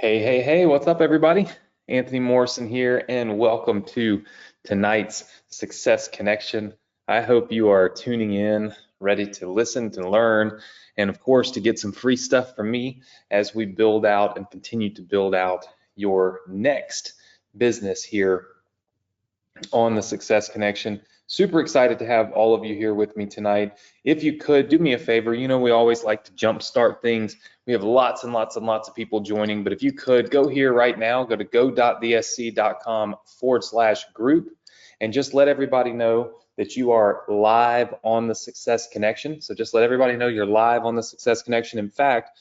Hey, what's up, everybody? Anthony Morrison here, and welcome to tonight's Success Connection. I hope you are tuning in, ready to listen, to learn, and of course, to get some free stuff from me as we build out and continue to build out your next business here on the Success Connection. Super excited to have all of you here with me tonight. If you could do me a favor, we always like to jumpstart things. We have lots and lots of people joining, but if you could go here right now, go to go.thesc.com/group and just let everybody know that you are live on the Success Connection. So just let everybody know you're live on the Success Connection. In fact,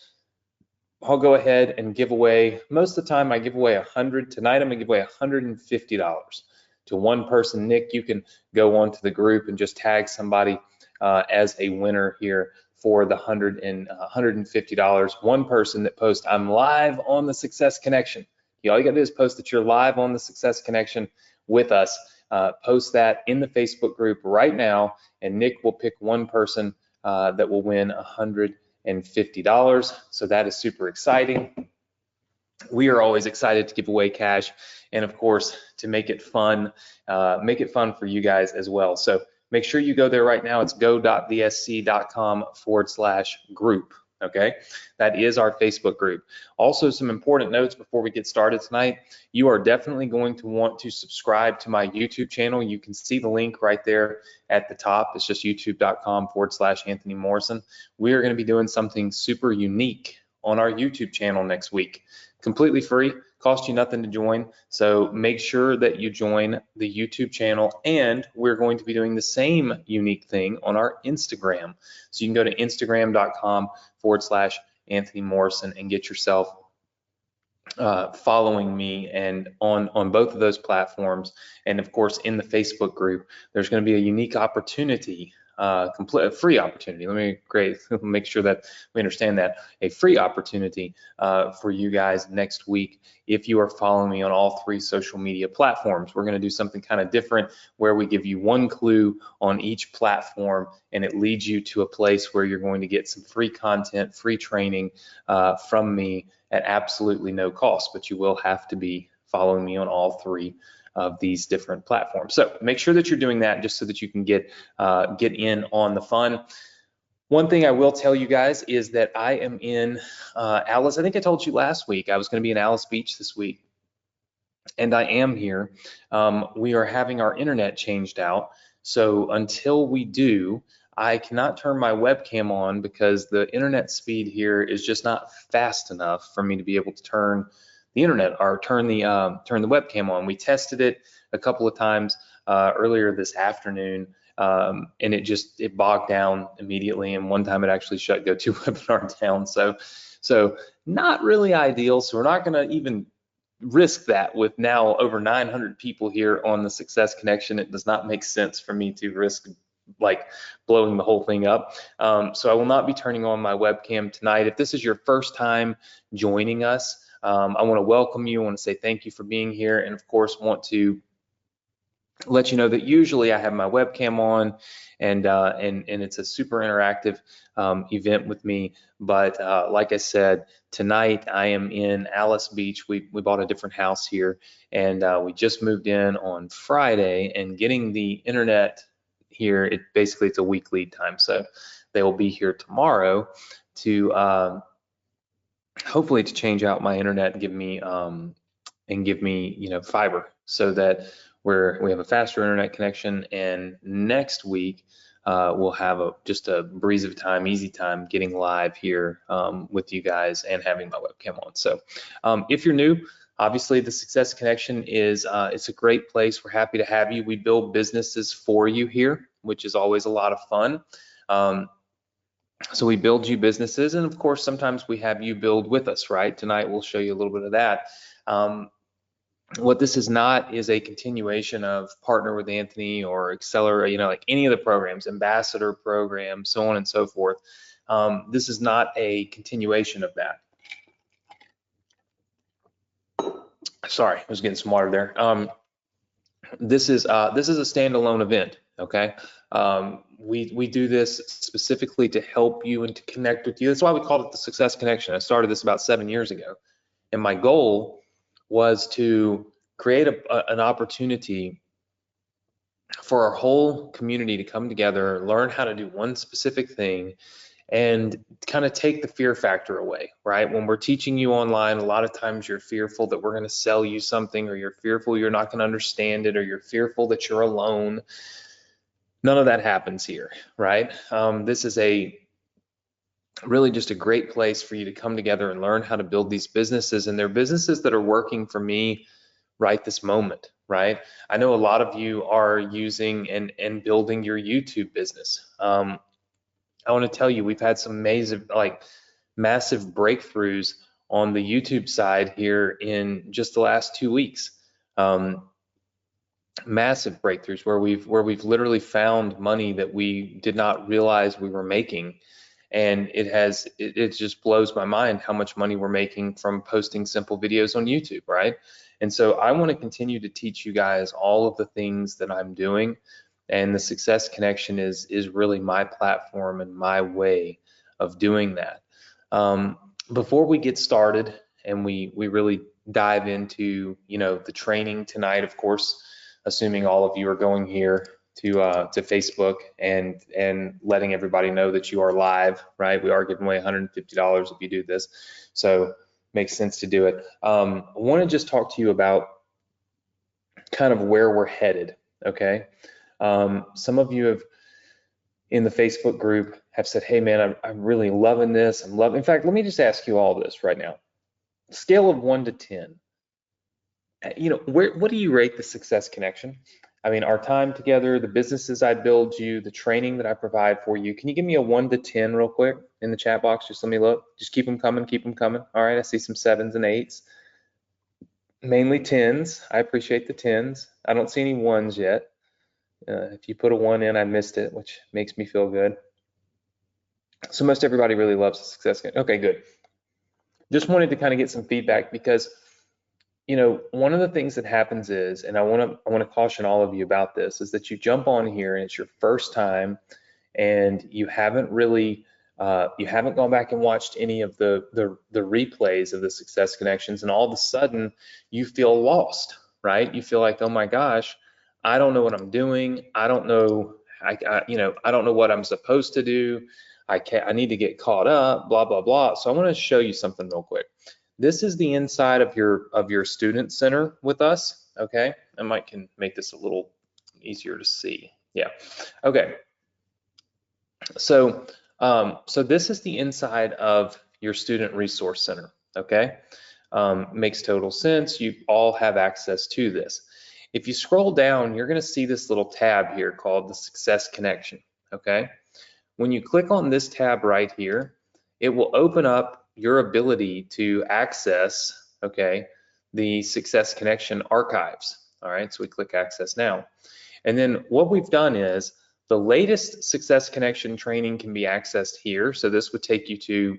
I'll go ahead and give away, most of the time I give away 100. Tonight I'm gonna give away $150 to one person. Nick, you can go onto the group and just tag somebody as a winner here for the $150. One person that posts, I'm live on the Success Connection. All you gotta do is post that you're live on the Success Connection with us. Post that in the Facebook group right now, and Nick will pick one person that will win $150. So that is super exciting. We are always excited to give away cash, and of course to make it fun for you guys as well. So make sure you go there right now. It's go.thesc.com/group. Okay, that is our Facebook group. Also, some important notes before we get started tonight. You are definitely going to want to subscribe to my YouTube channel. You can see the link right there at the top. It's just youtube.com/Anthony Morrison. We are going to be doing something super unique on our YouTube channel next week. Completely free, cost you nothing to join. So make sure that you join the YouTube channel, and we're going to be doing the same unique thing on our Instagram. So you can go to instagram.com/Anthony Morrison and get yourself following me, and on both of those platforms. And of course, in the Facebook group, there's going to be a unique opportunity, a free opportunity. Let me make sure that we understand that. A free opportunity for you guys next week if you are following me on all 3 social media platforms. We're going to do something kind of different where we give you one clue on each platform, and it leads you to a place where you're going to get some free content, free training from me at absolutely no cost. But you will have to be following me on all 3 of these different platforms. So make sure that you're doing that just so that you can get in on the fun. One thing I will tell you guys is that I am in Alice. I think I told you last week I was going to be in Alice Beach this week, and I am here. We are having our internet changed out, so until we do, I cannot turn my webcam on because the internet speed here is just not fast enough for me to be able to turn the internet or turn the webcam on. We tested it a couple of times earlier this afternoon, and it bogged down immediately. And one time it actually shut GoToWebinar down. So not really ideal. So we're not going to even risk that with now over 900 people here on the Success Connection. It does not make sense for me to risk like blowing the whole thing up. So I will not be turning on my webcam tonight. If this is your first time joining us, I want to welcome you. I want to say thank you for being here, and of course want to let you know that usually I have my webcam on, and it's a super interactive event with me. But like I said, tonight I am in Alice Beach. We bought a different house here, and we just moved in on Friday, and getting the internet here, it's a week lead time. So they will be here tomorrow to hopefully to change out my internet and give me fiber, so that we have a faster internet connection. And next week we'll have just a breeze of time, easy time getting live here with you guys and having my webcam on. So if you're new, obviously the Success Connection is it's a great place. We're happy to have you. We build businesses for you here, which is always a lot of fun. So we build you businesses, and of course sometimes we have you build with us, right? Tonight we'll show you a little bit of that. What this is not is a continuation of Partner with Anthony or Accelerator, like any of the programs, Ambassador program, so on and so forth. This is not a continuation of that. Sorry, I was getting some water there. This is a standalone event, okay? We do this specifically to help you and to connect with you. That's why we called it the Success Connection. I started this about 7 years ago. And my goal was to create an opportunity for our whole community to come together, learn how to do one specific thing, and kind of take the fear factor away, right? When we're teaching you online, a lot of times you're fearful that we're going to sell you something, or you're fearful you're not going to understand it, or you're fearful that you're alone. None of that happens here, right? This is really just a great place for you to come together and learn how to build these businesses, and they're businesses that are working for me right this moment, right? I know a lot of you are using and building your YouTube business. I want to tell you, we've had some amazing, massive breakthroughs on the YouTube side here in just the last 2 weeks. Massive breakthroughs where we've literally found money that we did not realize we were making. And it just blows my mind how much money we're making from posting simple videos on YouTube, right? And so I want to continue to teach you guys all of the things that I'm doing, and the Success Connection is really my platform and my way of doing that. Before we get started and we really dive into the training tonight, of course, assuming all of you are going here to Facebook and letting everybody know that you are live, right? We are giving away $150 if you do this, so makes sense to do it. I want to just talk to you about kind of where we're headed, okay? Some of you have in the Facebook group have said, hey man, I'm really loving this. In fact, let me just ask you all this right now. Scale of 1 to 10. What do you rate the Success Connection? I mean, our time together, the businesses I build you, the training that I provide for you. Can you give me a 1 to 10 real quick in the chat box? Just let me look. Just keep them coming, keep them coming. All right, I see some 7s and 8s. Mainly 10s. I appreciate the 10s. I don't see any 1s yet. If you put a 1 in, I missed it, which makes me feel good. So most everybody really loves the Success Connection. Okay, good. Just wanted to kind of get some feedback because one of the things that happens is, and I want to caution all of you about this, is that you jump on here and it's your first time, and you haven't really, you haven't gone back and watched any of the replays of the Success Connections, and all of a sudden you feel lost, right? You feel like, oh my gosh, I don't know what I'm doing. I don't know, I don't know what I'm supposed to do. I need to get caught up, blah blah blah. So I want to show you something real quick. This is the inside of your student center with us, okay? I can make this a little easier to see. Yeah, okay. So this is the inside of your student resource center, okay? Makes total sense. You all have access to this. If you scroll down, you're gonna see this little tab here called the Success Connection, okay? When you click on this tab right here, it will open up your ability to access, okay, the Success Connection archives. All right, so we click Access Now. And then what we've done is the latest Success Connection training can be accessed here. So this would take you to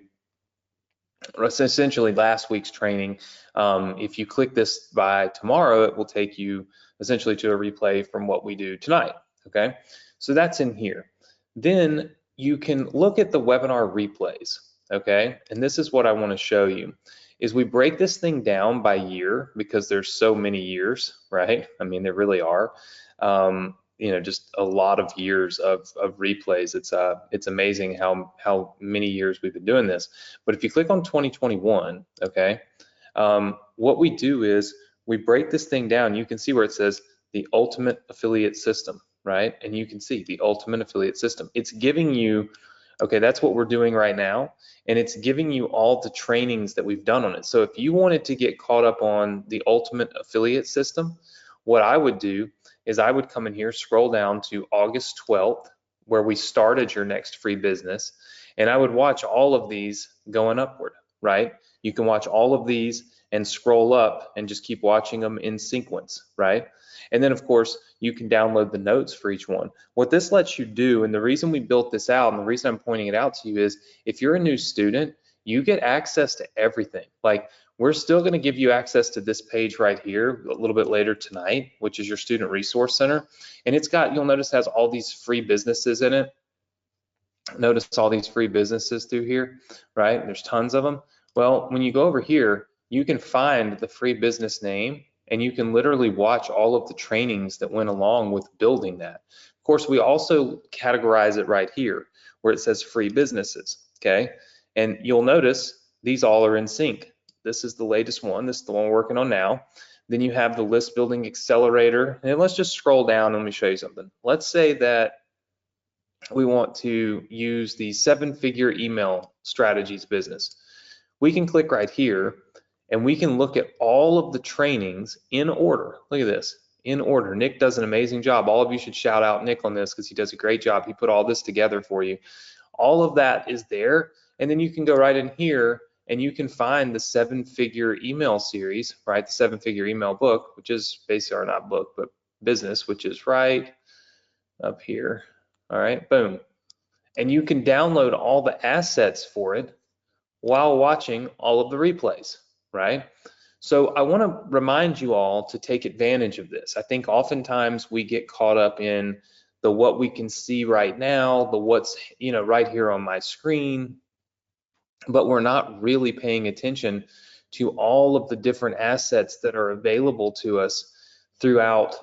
essentially last week's training. If you click this by tomorrow, it will take you essentially to a replay from what we do tonight, okay? So that's in here. Then you can look at the webinar replays. Okay, and this is what I want to show you, is we break this thing down by year because there's so many years, right? I mean, there really are, just a lot of years of replays. It's amazing how many years we've been doing this. But if you click on 2021, okay, what we do is we break this thing down. You can see where it says the ultimate affiliate system, right? And you can see the ultimate affiliate system. It's giving you, okay, that's what we're doing right now, and it's giving you all the trainings that we've done on it. So if you wanted to get caught up on the ultimate affiliate system, what I would do is I would come in here, scroll down to August 12th, where we started your next free business, and I would watch all of these going upward, right? You can watch all of these and scroll up and just keep watching them in sequence, right? And then of course, you can download the notes for each one. What this lets you do, and the reason we built this out, and the reason I'm pointing it out to you is, if you're a new student, you get access to everything. Like, we're still gonna give you access to this page right here a little bit later tonight, which is your Student Resource Center. And it's got, you'll notice, has all these free businesses in it. Notice all these free businesses through here, right? There's tons of them. Well, when you go over here, you can find the free business name, and you can literally watch all of the trainings that went along with building that. Of course, we also categorize it right here where it says free businesses, okay? And you'll notice these all are in sync. This is the latest one. This is the one we're working on now. Then you have the list building accelerator. And let's just scroll down and let me show you something. Let's say that we want to use the 7-figure email strategies business. We can click right here and we can look at all of the trainings in order. Look at this, in order. Nick does an amazing job. All of you should shout out Nick on this because he does a great job. He put all this together for you. All of that is there. And then you can go right in here and you can find the 7-figure email series, right? The 7-figure email book, which is basically, or not book, but business, which is right up here. All right, boom. And you can download all the assets for it while watching all of the replays, right? So I want to remind you all to take advantage of this. I think oftentimes we get caught up in the what we can see right now, the what's, you know, right here on my screen, but we're not really paying attention to all of the different assets that are available to us throughout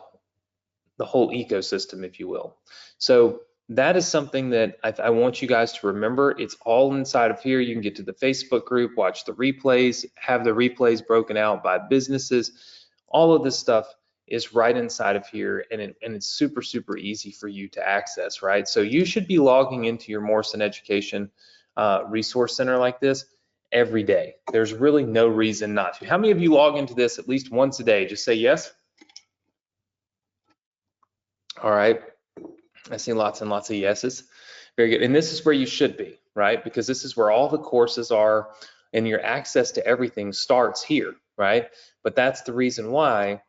the whole ecosystem, if you will. So that is something that I want you guys to remember. It's all inside of here. You can get to the Facebook group, watch the replays, have the replays broken out by businesses. All of this stuff is right inside of here, and it's super, super easy for you to access, right? So you should be logging into your Morrison Education Resource Center like this every day. There's really no reason not to. How many of you log into this at least once a day? Just say yes. All right. I see lots and lots of yeses. Very good. And this is where you should be, right? Because this is where all the courses are and your access to everything starts here, right? But that's the reason why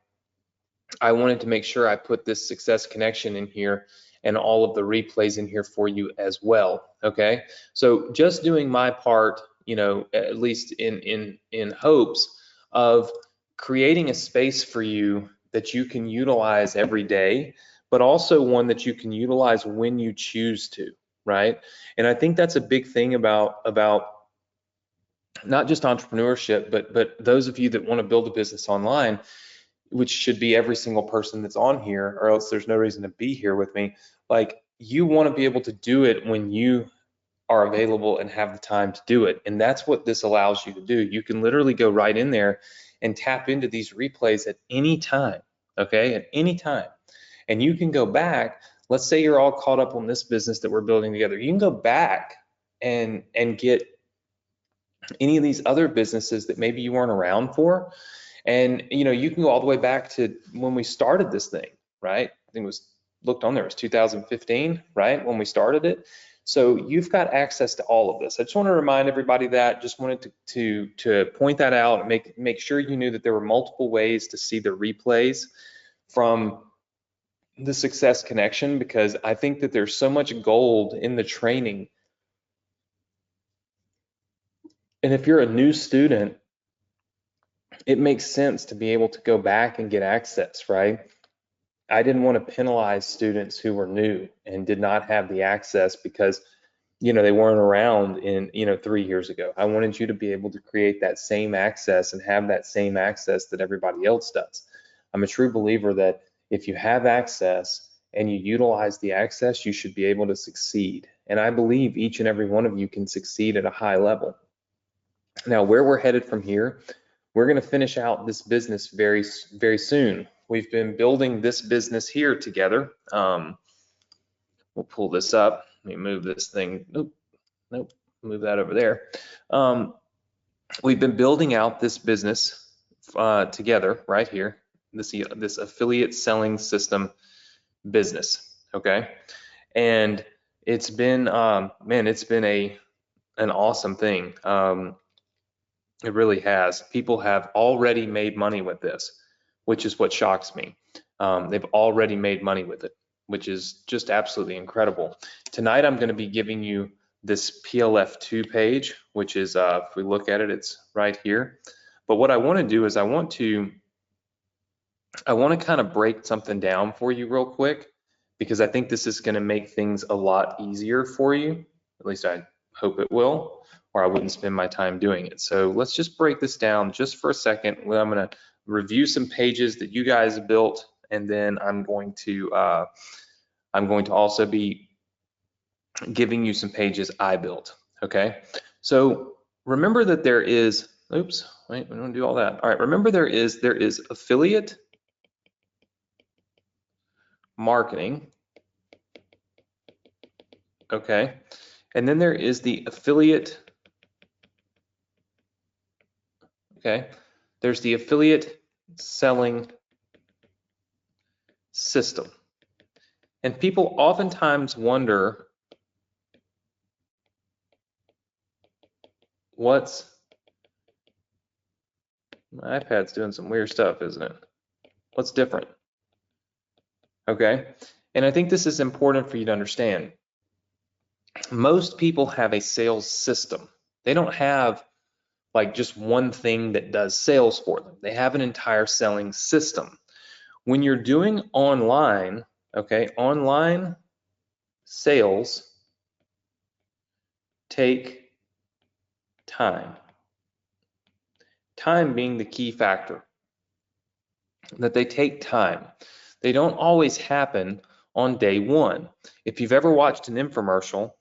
I wanted to make sure I put this success connection in here and all of the replays in here for you as well, okay? So just doing my part, you know, at least in hopes of creating a space for you that you can utilize every day, but also one that you can utilize when you choose to, right? And I think that's a big thing about not just entrepreneurship, but those of you that want to build a business online, which should be every single person that's on here, or else there's no reason to be here with me. Like, you want to be able to do it when you are available and have the time to do it. And that's what this allows you to do. You can literally go right in there and tap into these replays at any time, okay? At any time. And you can go back, let's say you're all caught up on this business that we're building together. You can go back and get any of these other businesses that maybe you weren't around for. And, you know, you can go all the way back to when we started this thing, right? I think it was, looked on there, it was 2015, right? When we started it. So you've got access to all of this. I just want to remind everybody that, just wanted to point that out and make sure you knew that there were multiple ways to see the replays from the Success Connection, because I think that there's so much gold in the training. And if you're a new student, it makes sense to be able to go back and get access, right? I didn't want to penalize students who were new and did not have the access because, you know, they weren't around in, you know, 3 years ago. I wanted you to be able to create that same access and have that same access that everybody else does. I'm a true believer that if you have access and you utilize the access, you should be able to succeed. And I believe each and every one of you can succeed at a high level. Now, where we're headed from here, we're going to finish out this business very, very soon. We've been building this business here together. We'll pull this up. Let me move this thing. Nope, move that over there. We've been building out this business together right here. This affiliate selling system business, okay? And it's been, man, it's been an awesome thing. It really has. People have already made money with this, which is what shocks me. They've already made money with it, which is just absolutely incredible. Tonight, I'm going to be giving you this PLF2 page, which is, if we look at it, it's right here. But what I want to do is I want to kind of break something down for you real quick, because I think this is going to make things a lot easier for you. At least I hope it will, or I wouldn't spend my time doing it. So let's just break this down just for a second. I'm going to review some pages that you guys have built, and then I'm going to also be giving you some pages I built. Okay, so remember that there is, oops, wait, we don't do all that. All right, remember there is affiliate marketing. Okay, and then there is the affiliate. Okay, there's the affiliate selling system. And people oftentimes wonder, my iPad's doing some weird stuff, isn't it? What's different? Okay, and I think this is important for you to understand. Most people have a sales system. They don't have like just one thing that does sales for them. They have an entire selling system. When you're doing online, okay, online sales take time. Time being the key factor. That they take time. They don't always happen on day one. If you've ever watched an infomercial,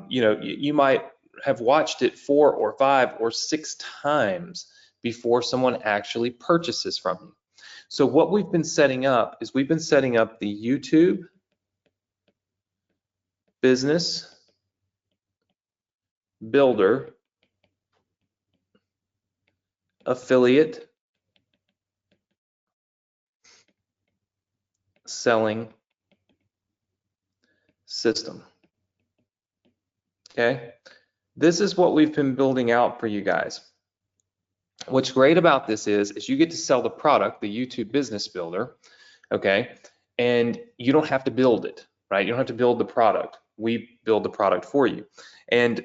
you might have watched it 4 or 5 or 6 times before someone actually purchases from you. So what we've been setting up is we've been setting up the YouTube Business Builder Affiliate Selling System. Okay, this is what we've been building out for you guys. What's great about this is you get to sell the product, the YouTube Business Builder, okay, and you don't have to build it, right? You don't have to build the product. We build the product for you. And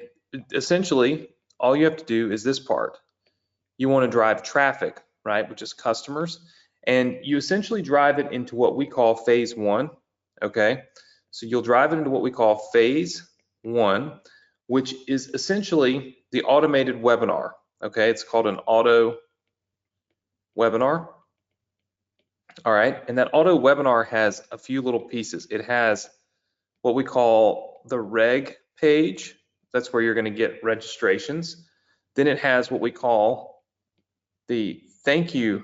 essentially, all you have to do is this part. You want to drive traffic, right, which is customers, and you essentially drive it into what we call phase 1, okay? So you'll drive it into what we call phase 1, which is essentially the automated webinar, okay? It's called an auto webinar. All right, and that auto webinar has a few little pieces. It has what we call the reg page. That's where you're going to get registrations. Then it has what we call the thank you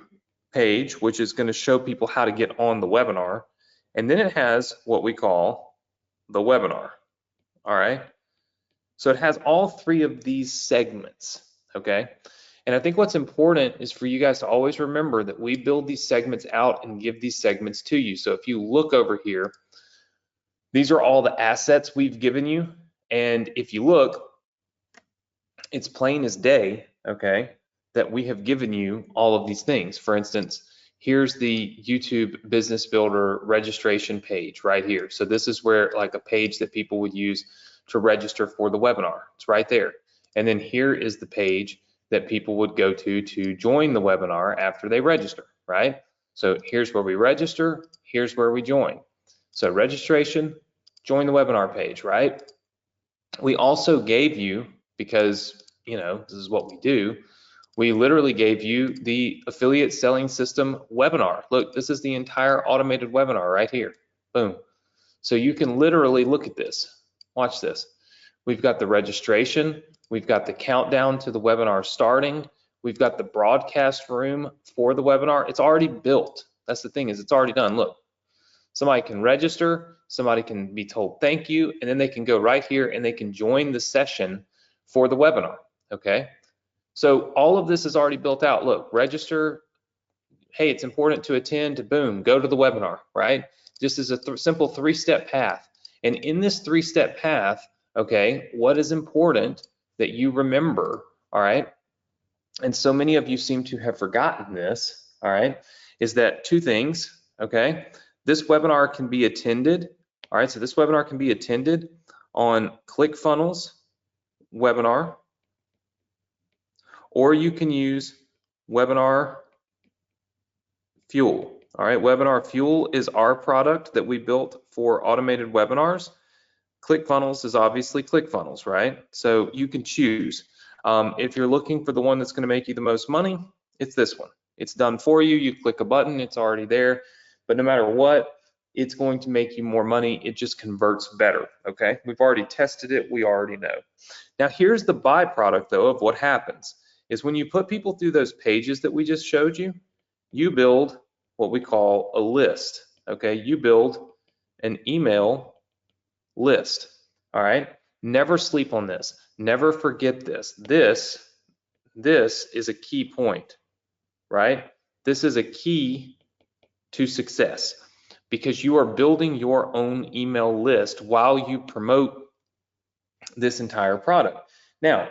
page, which is going to show people how to get on the webinar. And then it has what we call the webinar. All right, so it has all 3 of these segments, okay? And I think what's important is for you guys to always remember that we build these segments out and give these segments to you. So if you look over here, these are all the assets we've given you. And if you look, it's plain as day, okay, that we have given you all of these things. For instance, here's the YouTube Business Builder registration page right here. So this is where like a page that people would use to register for the webinar. It's right there. And then here is the page that people would go to join the webinar after they register, right? So here's where we register, here's where we join. So registration, join the webinar page, right? We also gave you, because this is what we do, we literally gave you the affiliate selling system webinar. Look, this is the entire automated webinar right here, boom. So you can literally look at this, watch this. We've got the registration, we've got the countdown to the webinar starting, we've got the broadcast room for the webinar. It's already built. That's the thing, is it's already done. Look, somebody can register, somebody can be told thank you, and then they can go right here and they can join the session for the webinar, okay? So all of this is already built out. Look, register, hey, it's important to attend, boom, go to the webinar, right? Just as a simple 3-step path. And in this 3-step path, okay, what is important that you remember, all right? And so many of you seem to have forgotten this, all right, is that 2 things, okay? This webinar can be attended, all right, so this webinar can be attended on ClickFunnels webinar, or you can use Webinar Fuel. All right, Webinar Fuel is our product that we built for automated webinars. ClickFunnels is obviously ClickFunnels, right? So you can choose. If you're looking for the one that's going to make you the most money, it's this one. It's done for you. You click a button, it's already there. But no matter what, it's going to make you more money. It just converts better, okay? We've already tested it. We already know. Now, here's the byproduct, though, of what happens is when you put people through those pages that we just showed you, you build what we call a list, okay? You build an email list, all right? Never sleep on this. Never forget this. This is a key point, right? This is a key to success because you are building your own email list while you promote this entire product. Now,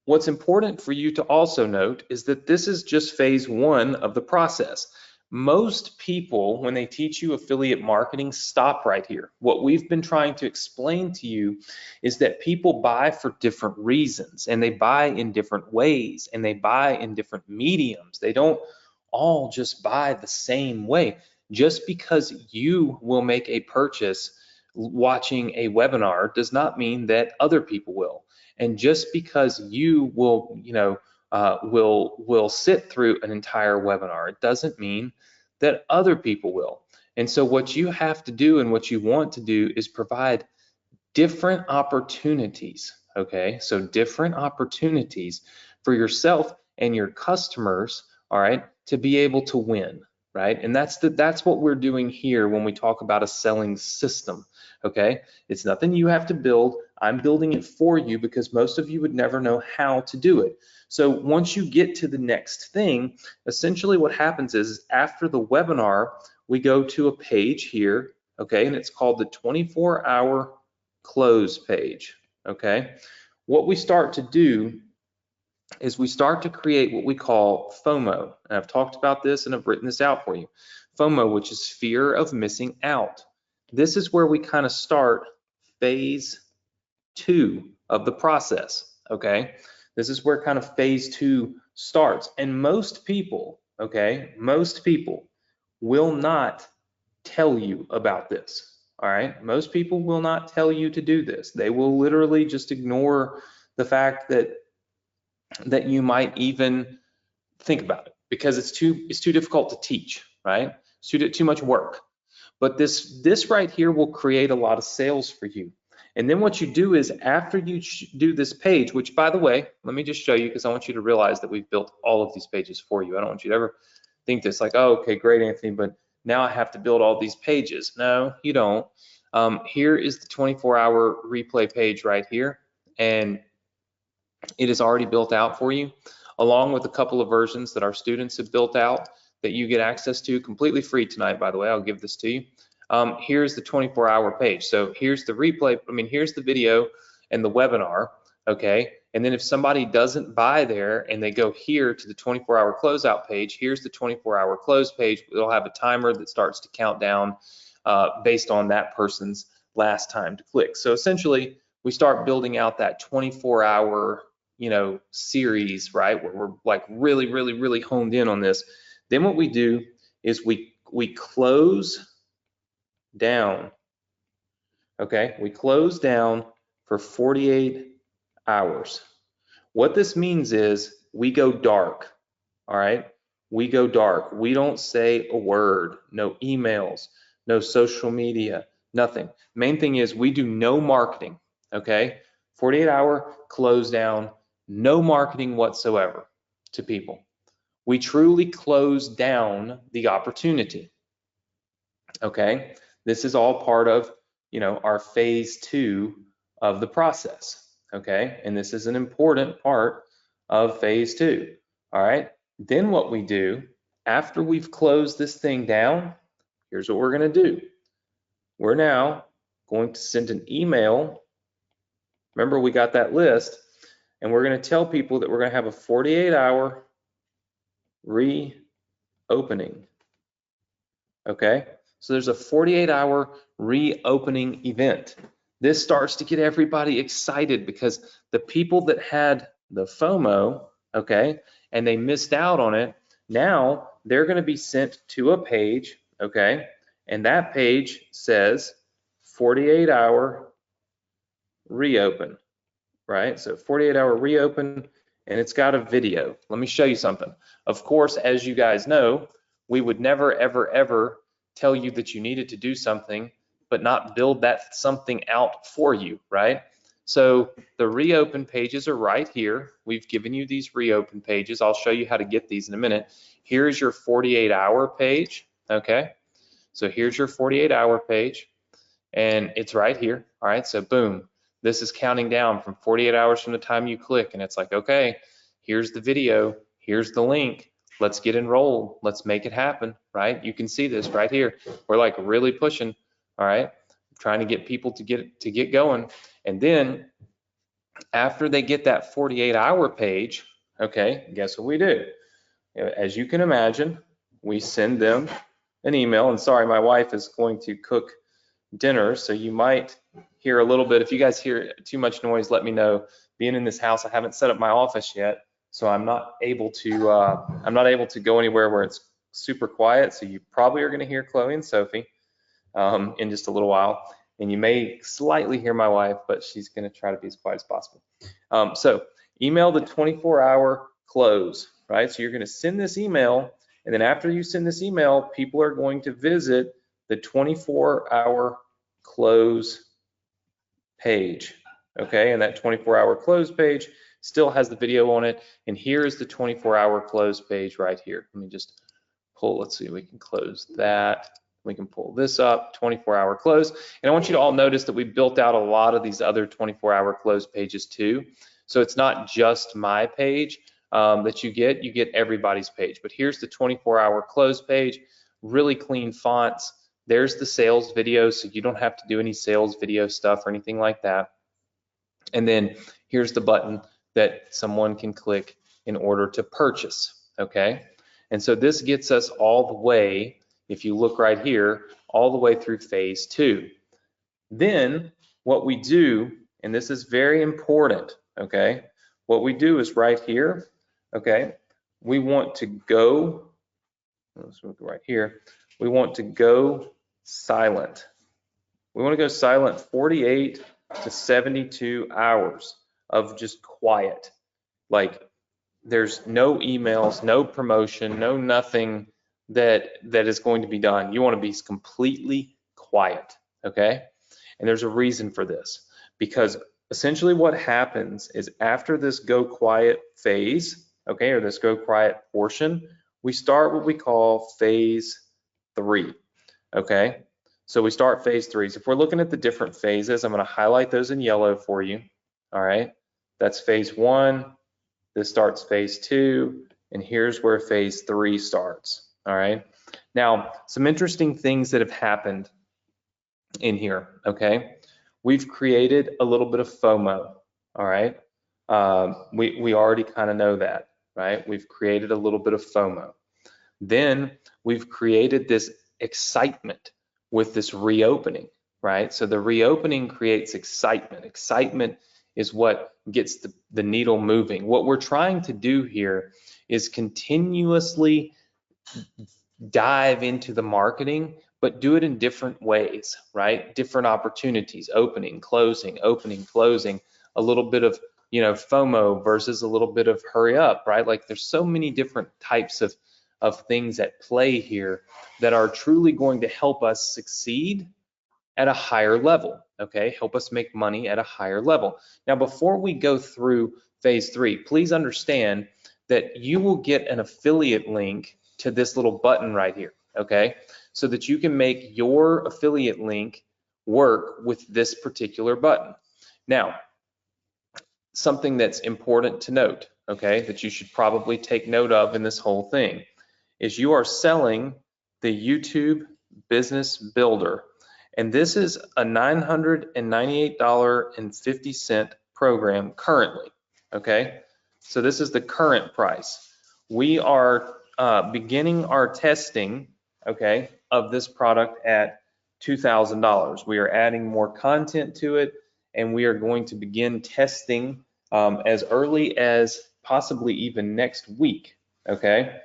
what's important for you to also note is that this is just phase one of the process. Most people, when they teach you affiliate marketing, stop right here. What we've been trying to explain to you is that people buy for different reasons, and they buy in different ways, and they buy in different mediums. They don't all just buy the same way. Just because you will make a purchase watching a webinar does not mean that other people will. And just because you will, will sit through an entire webinar, it doesn't mean that other people will. And so what you have to do and what you want to do is provide different opportunities, okay? So different opportunities for yourself and your customers, all right, to be able to win, right? And that's what we're doing here when we talk about a selling system, okay? It's nothing you have to build. I'm building it for you because most of you would never know how to do it. So once you get to the next thing, essentially what happens is after the webinar, we go to a page here, okay? And it's called the 24-hour close page, okay? What we start to do is we start to create what we call FOMO. And I've talked about this and I've written this out for you. FOMO, which is fear of missing out. This is where we kind of start phase two of the process, okay? This is where kind of phase two starts. And most people, okay, most people will not tell you about this, all right? Most people will not tell you to do this. They will literally just ignore the fact that you might even think about it because it's too difficult to teach, right? It's too much work. But this right here will create a lot of sales for you. And then what you do is after you do this page, which by the way, let me just show you because I want you to realize that we've built all of these pages for you. I don't want you to ever think this like, oh, okay, great, Anthony, but now I have to build all these pages. No, you don't. Here is the 24-hour replay page right here. And it is already built out for you, along with a couple of versions that our students have built out that you get access to completely free tonight, by the way. I'll give this to you. Here's the 24-hour page. So here's the replay, here's the video and the webinar, okay? And then if somebody doesn't buy there and they go here to the 24-hour closeout page, here's the 24-hour close page. It'll have a timer that starts to count down based on that person's last time to click. So essentially, we start building out that 24-hour series, right, where we're like really honed in on this. Then what we do is we close down, okay? We close down for 48 hours. What this means is we go dark, all right? We go dark. We don't say a word, no emails, no social media, nothing. Main thing is we do no marketing, okay? 48-hour close down, no marketing whatsoever to people. We truly close down the opportunity, okay? This is all part of, our phase two of the process, okay? And this is an important part of phase two, all right? Then what we do, after we've closed this thing down, here's what we're gonna do. We're now going to send an email. Remember, we got that list, and we're gonna tell people that we're gonna have a 48-hour reopening, okay? So there's a 48-hour reopening event. This starts to get everybody excited because the people that had the FOMO, okay, and they missed out on it, now they're gonna be sent to a page, okay, and that page says 48-hour reopen, right? So 48-hour reopen, and it's got a video. Let me show you something. Of course, as you guys know, we would never, ever, ever tell you that you needed to do something, but not build that something out for you, right? So the reopen pages are right here. We've given you these reopen pages. I'll show you how to get these in a minute. Here's your 48-hour page, okay? So here's your 48-hour page, and it's right here. All right, so boom, this is counting down from 48 hours from the time you click, and it's like, okay, here's the video, here's the link, let's get enrolled, let's make it happen, right? You can see this right here. We're like really pushing, all right, trying to get people to get going. And then after they get that 48-hour page, okay, guess what we do? As you can imagine, we send them an email. And sorry, my wife is going to cook dinner, so you might hear a little bit. If you guys hear too much noise, let me know. Being in this house, I haven't set up my office yet, so I'm not able to go anywhere where it's super quiet. So you probably are going to hear Chloe and Sophie in just a little while, and you may slightly hear my wife, but she's going to try to be as quiet as possible. So email the 24-hour close, right? So you're going to send this email, and then after you send this email, people are going to visit the 24-hour close page, okay? And that 24-hour close page still has the video on it, and here is the 24-hour close page right here. Let me just pull, let's see, we can close that. We can pull this up, 24-hour close. And I want you to all notice that we built out a lot of these other 24-hour close pages too. So it's not just my page that you get everybody's page. But here's the 24-hour close page, really clean fonts. There's the sales video, so you don't have to do any sales video stuff or anything like that. And then here's the button that someone can click in order to purchase, okay? And so this gets us all the way, if you look right here, all the way through phase 2. Then what we do, and this is very important, okay? What we do is right here, okay? We want to go, let's look right here. We want to go silent. We want to go silent 48 to 72 hours of just quiet. Like there's no emails, no promotion, no nothing that is going to be done. You want to be completely quiet, okay? And there's a reason for this, because essentially what happens is after this go quiet phase, okay, or this go quiet portion, we start what we call phase 3, okay? So we start phase 3. So if we're looking at the different phases, I'm going to highlight those in yellow for you, all right? That's phase 1, this starts phase 2, and here's where phase 3 starts, all right? Now, some interesting things that have happened in here, okay? We've created a little bit of FOMO, all right? We already kind of know that, right? We've created a little bit of FOMO. Then we've created this excitement with this reopening, right? So the reopening creates excitement. Excitement is what gets the needle moving. What we're trying to do here is continuously dive into the marketing, but do it in different ways, right? Different opportunities, opening, closing, a little bit of, FOMO versus a little bit of hurry up, right? Like there's so many different types of things at play here that are truly going to help us succeed at a higher level, okay? Help us make money at a higher level. Now, before we go through phase 3, please understand that you will get an affiliate link to this little button right here, okay? So that you can make your affiliate link work with this particular button. Now, something that's important to note, okay, that you should probably take note of in this whole thing is you are selling the YouTube Business Builder. And this is a $998.50 program currently, okay? So this is the current price. We are beginning our testing, okay, of this product at $2,000. We are adding more content to it, and we are going to begin testing as early as possibly even next week, okay?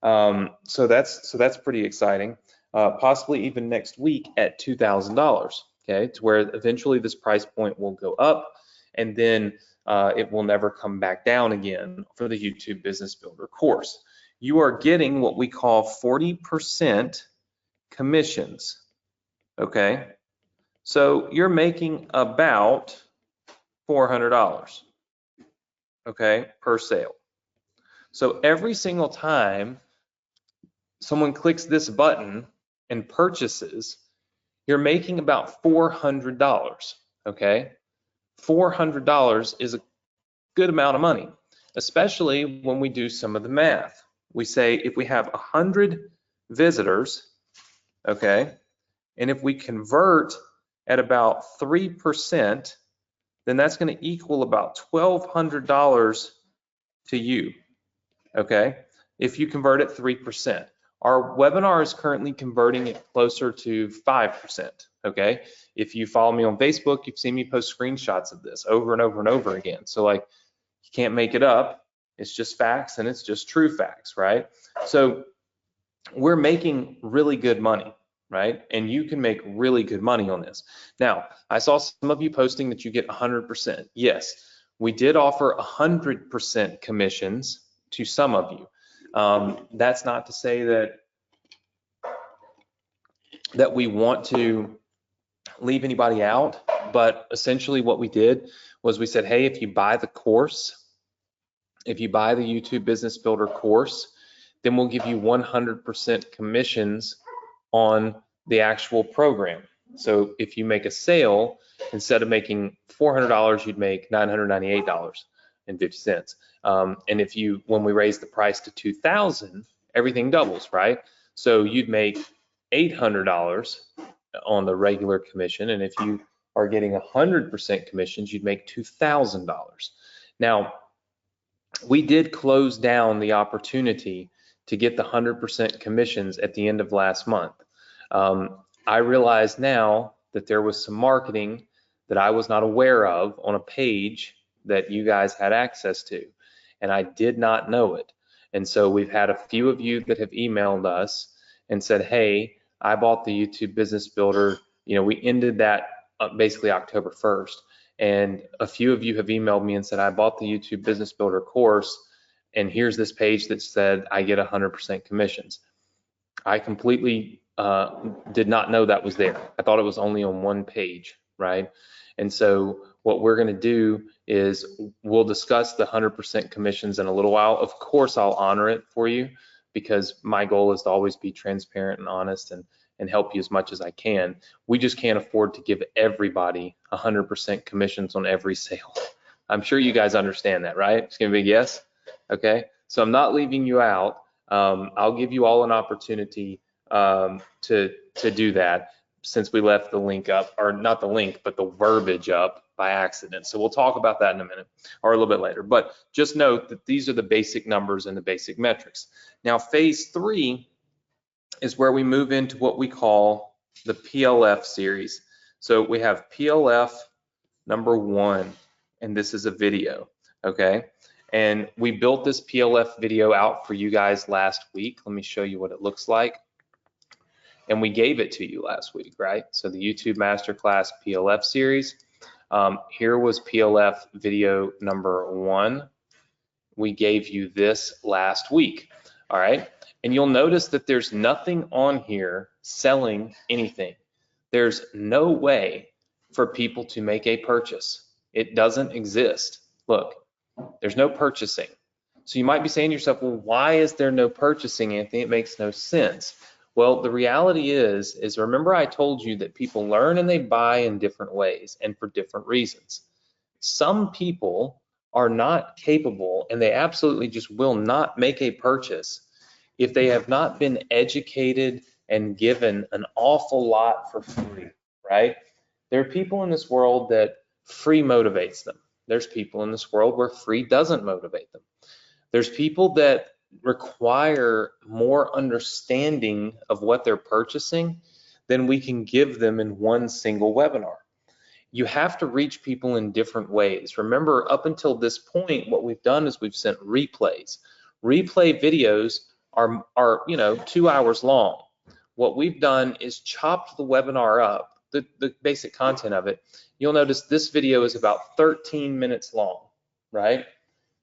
So that's pretty exciting. Possibly even next week at $2,000. okay, to where eventually this price point will go up, and then it will never come back down again for the YouTube Business Builder course. You are getting what we call 40% commissions, okay? So you're making about $400, okay, per sale. So every single time someone clicks this button and purchases, you're making about $400, okay? $400 is a good amount of money, especially when we do some of the math. We say if we have 100 visitors, okay, and if we convert at about 3%, then that's going to equal about $1,200 to you, okay, if you convert at 3%. Our webinar is currently converting it closer to 5%, okay? If you follow me on Facebook, you've seen me post screenshots of this over and over and over again. So like, you can't make it up. It's just facts, and it's just true facts, right? So we're making really good money, right? And you can make really good money on this. Now, I saw some of you posting that you get 100%. Yes, we did offer 100% commissions to some of you. That's not to say that we want to leave anybody out, but essentially what we did was we said, hey, if you buy the course, if you buy the YouTube Business Builder course, then we'll give you 100% commissions on the actual program. So if you make a sale, instead of making $400, you'd make $998.50. And if you, when we raise the price to $2,000, everything doubles, right? So you'd make $800 on the regular commission, and if you are getting 100% commissions, you'd make $2,000. Now, we did close down the opportunity to get the 100% commissions at the end of last month. I realize now that there was some marketing that I was not aware of on a page that you guys had access to, and I did not know it. And so we've had a few of you that have emailed us and said, hey, I bought the YouTube Business Builder. You know, we ended that basically October 1st. And a few of you have emailed me and said, I bought the YouTube Business Builder course, and here's this page that said I get 100% commissions. I completely did not know that was there. I thought it was only on one page, right? And so what we're going to do is we'll discuss the 100% commissions in a little while. Of course, I'll honor it for you, because my goal is to always be transparent and honest and help you as much as I can. We just can't afford to give everybody 100% commissions on every sale. I'm sure you guys understand that, right? It's going to be a yes. Okay, so I'm not leaving you out. I'll give you all an opportunity to do that, since we left the link up, or not the link, but the verbiage up by accident. So we'll talk about that in a minute or a little bit later. But just note that these are the basic numbers and the basic metrics. Now, phase 3 is where we move into what we call the PLF series. So we have PLF number 1, and this is a video, okay? And we built this PLF video out for you guys last week. Let me show you what it looks like. And we gave it to you last week, right? So the YouTube Masterclass PLF series. Here was PLF video number 1. We gave you this last week, all right? And you'll notice that there's nothing on here selling anything. There's no way for people to make a purchase. It doesn't exist. Look, there's no purchasing. So you might be saying to yourself, well, why is there no purchasing, Anthony? It makes no sense. Well, the reality is remember I told you that people learn and they buy in different ways and for different reasons. Some people are not capable, and they absolutely just will not make a purchase if they have not been educated and given an awful lot for free, right? There are people in this world that free motivates them. There's people in this world where free doesn't motivate them. There's people that require more understanding of what they're purchasing than we can give them in one single webinar. You have to reach people in different ways. Remember, up until this point, what we've done is we've sent replays. Replay videos are 2 hours long. What we've done is chopped the webinar up the basic content of it, you'll notice this video is about 13 minutes long, right?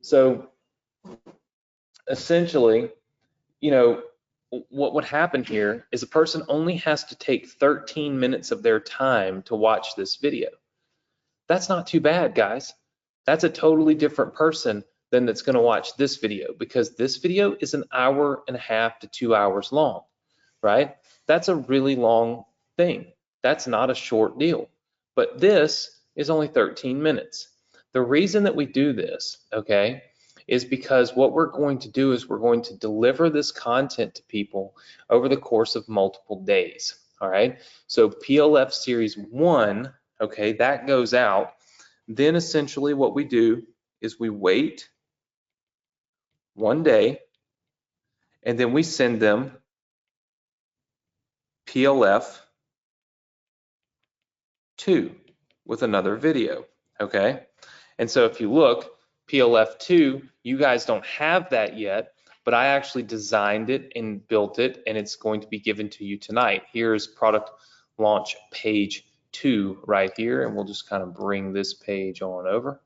So essentially, you know, what would happen here is a person only has to take 13 minutes of their time to watch this video. That's not too bad, guys. That's a totally different person than that's going to watch this video, because this video is an hour and a half to 2 hours long, right? That's a really long thing. That's not a short deal. But this is only 13 minutes. The reason that we do this, okay, is because what we're going to do is we're going to deliver this content to people over the course of multiple days, all right? So PLF Series 1, okay, that goes out. Then essentially what we do is we wait 1 day, and then we send them PLF 2 with another video, okay? And so if you look, PLF 2, you guys don't have that yet, but I actually designed it and built it, and it's going to be given to you tonight. Here's product launch page 2 right here, and we'll just kind of bring this page on over,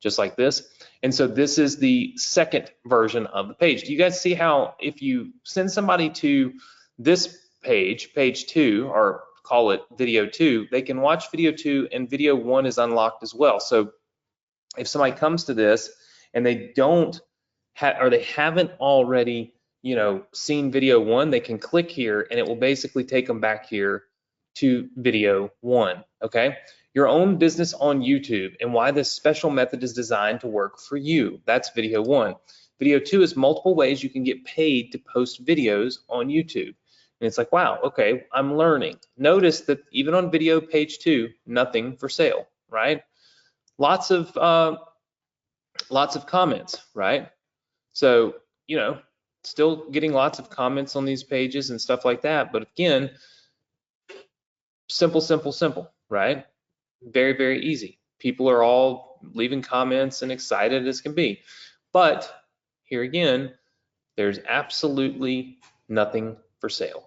just like this. And so this is the second version of the page. Do you guys see how if you send somebody to this page, page 2, or call it video 2, they can watch video 2 and video 1 is unlocked as well. So if somebody comes to this and they don't have, or they haven't already, you know, seen video 1, they can click here and it will basically take them back here to video 1, okay? Your own business on YouTube and why this special method is designed to work for you. That's video 1. Video 2 is multiple ways you can get paid to post videos on YouTube. And it's like, wow, okay, I'm learning. Notice that even on video page 2, nothing for sale, right? Lots of comments, right? So, you know, still getting lots of comments on these pages and stuff like that. But again, simple, simple, simple, right? Very, very easy. People are all leaving comments and excited as can be. But here again, there's absolutely nothing for sale.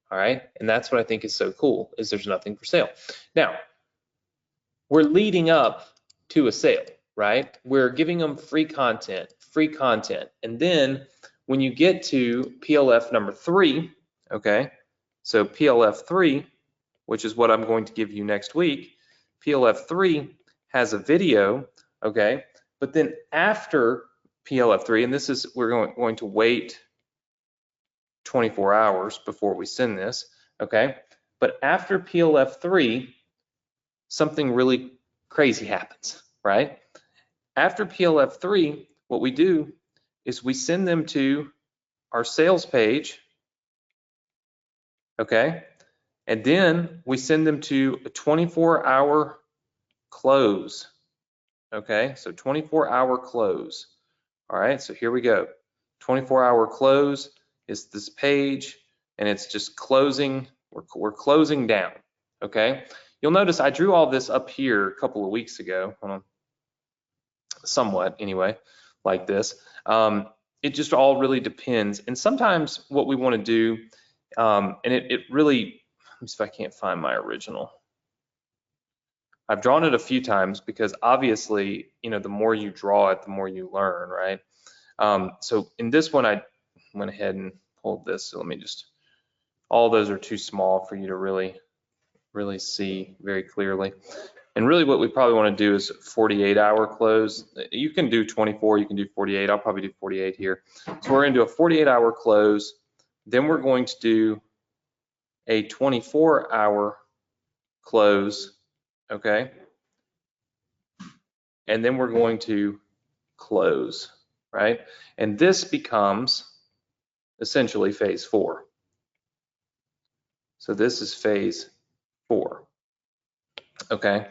All right, and that's what I think is so cool, is there's nothing for sale. Now, we're leading up to a sale, right? We're giving them free content, and then when you get to PLF number 3, okay, so PLF 3, which is what I'm going to give you next week, PLF 3 has a video, okay, but then after PLF 3, and this is, we're going to wait 24 hours before we send this, okay? But after PLF 3, something really crazy happens, right? After PLF 3, what we do is we send them to our sales page, okay? And then we send them to a 24-hour close, okay? So 24-hour close, all right? So here we go, 24-hour close is this page, and it's just closing, we're closing down, okay? You'll notice I drew all this up here a couple of weeks ago, somewhat anyway, like this. It just all really depends, and sometimes what we want to do, and it really, let me see if I can't find my original. I've drawn it a few times because obviously, you know, the more you draw it, the more you learn, right? So in this one, I went ahead and pulled this. So let me just, all those are too small for you to really see very clearly. And really what we probably want to do is 48-hour close. You can do 24, you can do 48. I'll probably do 48 here. So we're going to do a 48-hour close. Then we're going to do a 24-hour close, okay? And then we're going to close, right? And this becomes essentially phase 4. So this is phase 4, okay?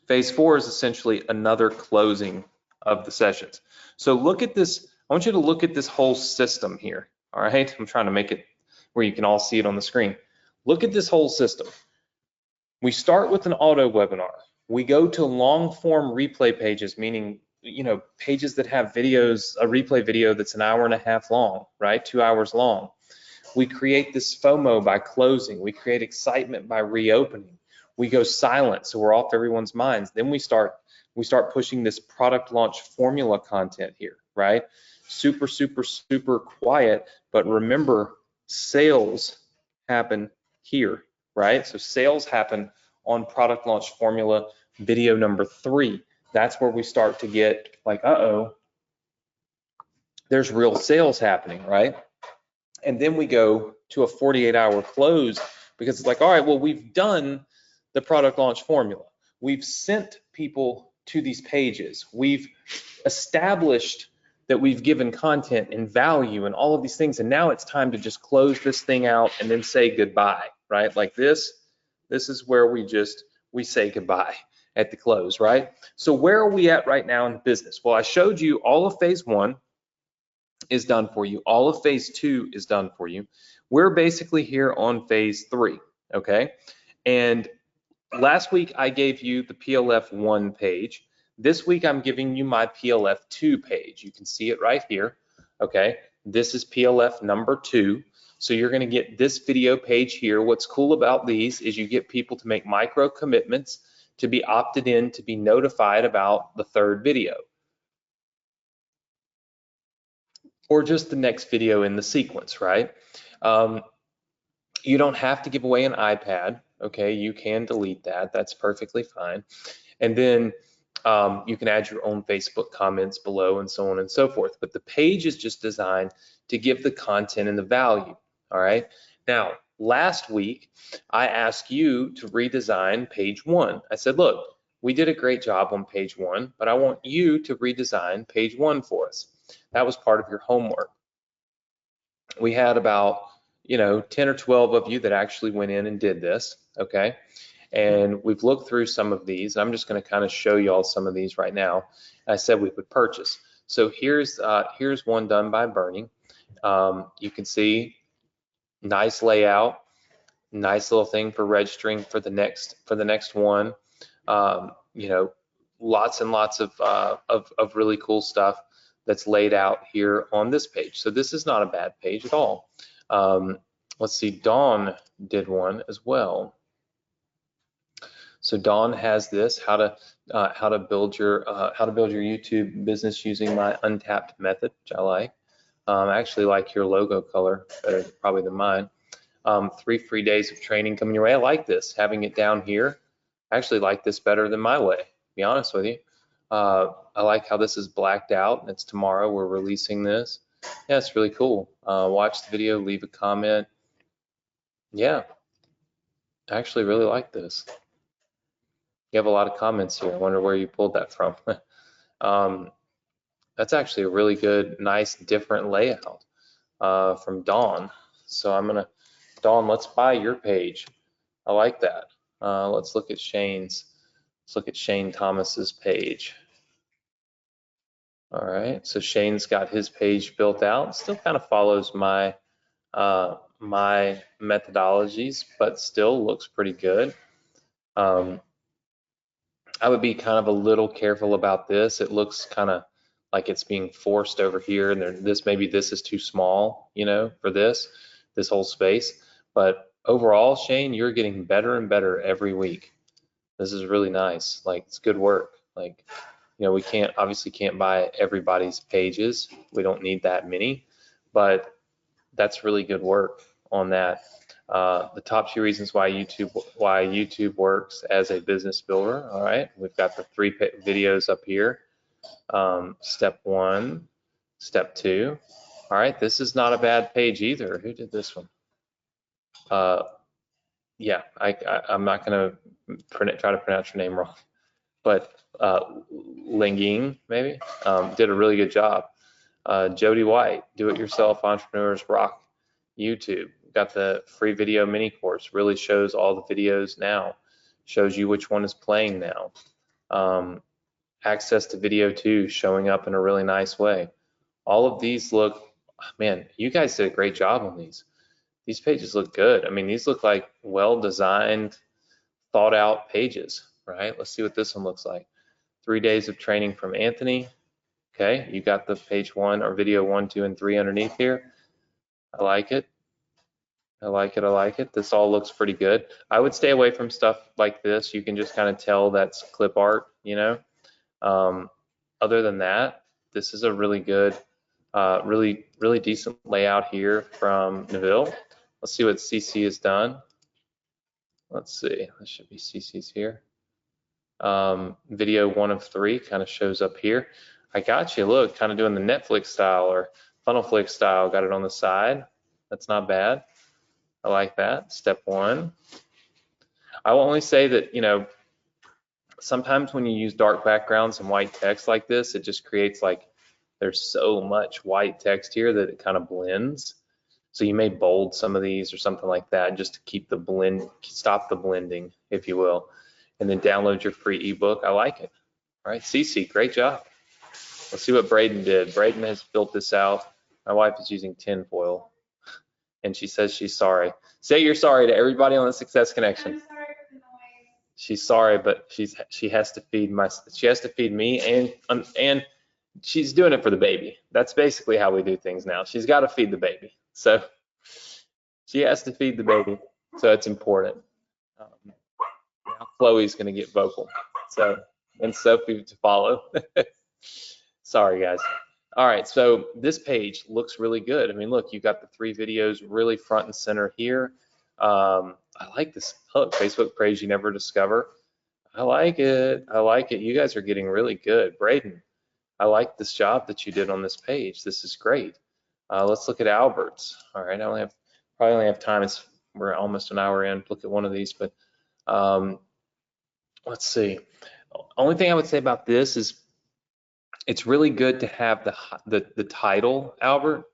Phase 4 is essentially another closing of the sessions. So look at this, I want you to look at this whole system here, all right? I'm trying to make it where you can all see it on the screen. Look at this whole system. We start with an auto webinar. We go to long form replay pages, meaning, you know, pages that have videos, a replay video that's an hour and a half long, right? 2 hours long. We create this FOMO by closing. We create excitement by reopening. We go silent, so we're off everyone's minds. Then we start pushing this product launch formula content here, right? Super, super, super quiet, but remember, sales happen here, right? So sales happen on product launch formula video number 3. That's where we start to get like, uh-oh, there's real sales happening, right? And then we go to a 48-hour close because it's like, all right, well, we've done the product launch formula. We've sent people to these pages. We've established that we've given content and value and all of these things. And now it's time to just close this thing out and then say goodbye, right? Like this is where we say goodbye at the close, right? So where are we at right now in business? Well, I showed you all of phase 1 is done for you. All of phase 2 is done for you. We're basically here on phase 3, okay? And last week I gave you the PLF 1 page. This week I'm giving you my PLF 2 page. You can see it right here, okay? This is PLF number 2. So you're gonna get this video page here. What's cool about these is you get people to make micro commitments, to be opted in, to be notified about the 3rd video, or just the next video in the sequence, right? You don't have to give away an iPad, okay? You can delete that, that's perfectly fine. And then you can add your own Facebook comments below and so on and so forth. But the page is just designed to give the content and the value, all right? Now, last week, I asked you to redesign page 1. I said, look, we did a great job on page 1, but I want you to redesign page 1 for us. That was part of your homework. We had about 10 or 12 of you that actually went in and did this, okay? And we've looked through some of these. I'm just going to kind of show you all some of these right now. I said we would purchase. So here's one done by Bernie. You can see nice layout, nice little thing for registering for the next one. Lots and lots of really cool stuff that's laid out here on this page. So this is not a bad page at all. Let's see, Dawn did one as well. So Dawn has this, how to build your YouTube business using my untapped method, which I like. I actually like your logo color better probably than mine. 3 free days of training coming your way. I like this, having it down here. I actually like this better than my way, to be honest with you. I like how this is blacked out. It's tomorrow, we're releasing this. Yeah, it's really cool. Watch the video, leave a comment. Yeah, I actually really like this. You have a lot of comments here. I wonder where you pulled that from. That's actually a really good, nice, different layout from Dawn. So Dawn, let's buy your page. I like that. Let's look at Shane's. Let's look at Shane Thomas's page. All right, so Shane's got his page built out. Still kind of follows my my methodologies, but still looks pretty good. I would be kind of a little careful about this. It looks kind of like it's being forced over here, and maybe this is too small, for this whole space. But overall, Shane, you're getting better and better every week. This is really nice. Like, it's good work. Like, we obviously can't buy everybody's pages. We don't need that many, but that's really good work on that. The top 2 reasons why YouTube works as a business builder. All right, we've got the 3 videos up here. Step 1, step 2. All right, this is not a bad page either. Who did this one? Yeah, I'm not going to try to pronounce your name wrong, but Linging maybe did a really good job. Jody White, Do-It-Yourself Entrepreneurs Rock YouTube. Got the free video mini course, really shows all the videos now, shows you which one is playing now. Access to video 2 showing up in a really nice way. All of these look, man, you guys did a great job on these. These pages look good. I mean, these look like well-designed, thought-out pages, right? Let's see what this one looks like. 3 days of training from Anthony. Okay, you got the page 1 or video 1, 2, and 3 underneath here. I like it. I like it. I like it. This all looks pretty good. I would stay away from stuff like this. You can just kind of tell that's clip art, you know. Other than that, this is a really good, really decent layout here from Neville. Let's see what CC has done. Let's see. This should be CC's here. Video 1 of 3 kind of shows up here. I got you. Look, kind of doing the Netflix style or funnel flick style. Got it on the side. That's not bad. I like that. Step 1. I will only say that, you know, sometimes when you use dark backgrounds and white text like this, it just creates like, there's so much white text here that it kind of blends. So you may bold some of these or something like that just to keep the blend, stop the blending, if you will. And then download your free ebook. I like it. All right, Cece, great job. Let's see what Braden did. Braden has built this out. My wife is using tinfoil, and she says she's sorry. Say you're sorry to everybody on the Success Connection. I'm sorry for the noise. She's sorry, but she has to feed me, and she's doing it for the baby. That's basically how we do things now. She's got to feed the baby, so she has to feed the baby. So it's important. Now Chloe's going to get vocal. So, and Sophie to follow. Sorry, guys. All right, so this page looks really good. I mean, look, you've got the 3 videos really front and center here. I like this hook, Facebook page you never discover. I like it. I like it. You guys are getting really good. Braden, I like this job that you did on this page. This is great. Let's look at Albert's. All right, I probably only have time. We're almost an hour in. Look at one of these, but let's see. Only thing I would say about this is it's really good to have the title, Albert,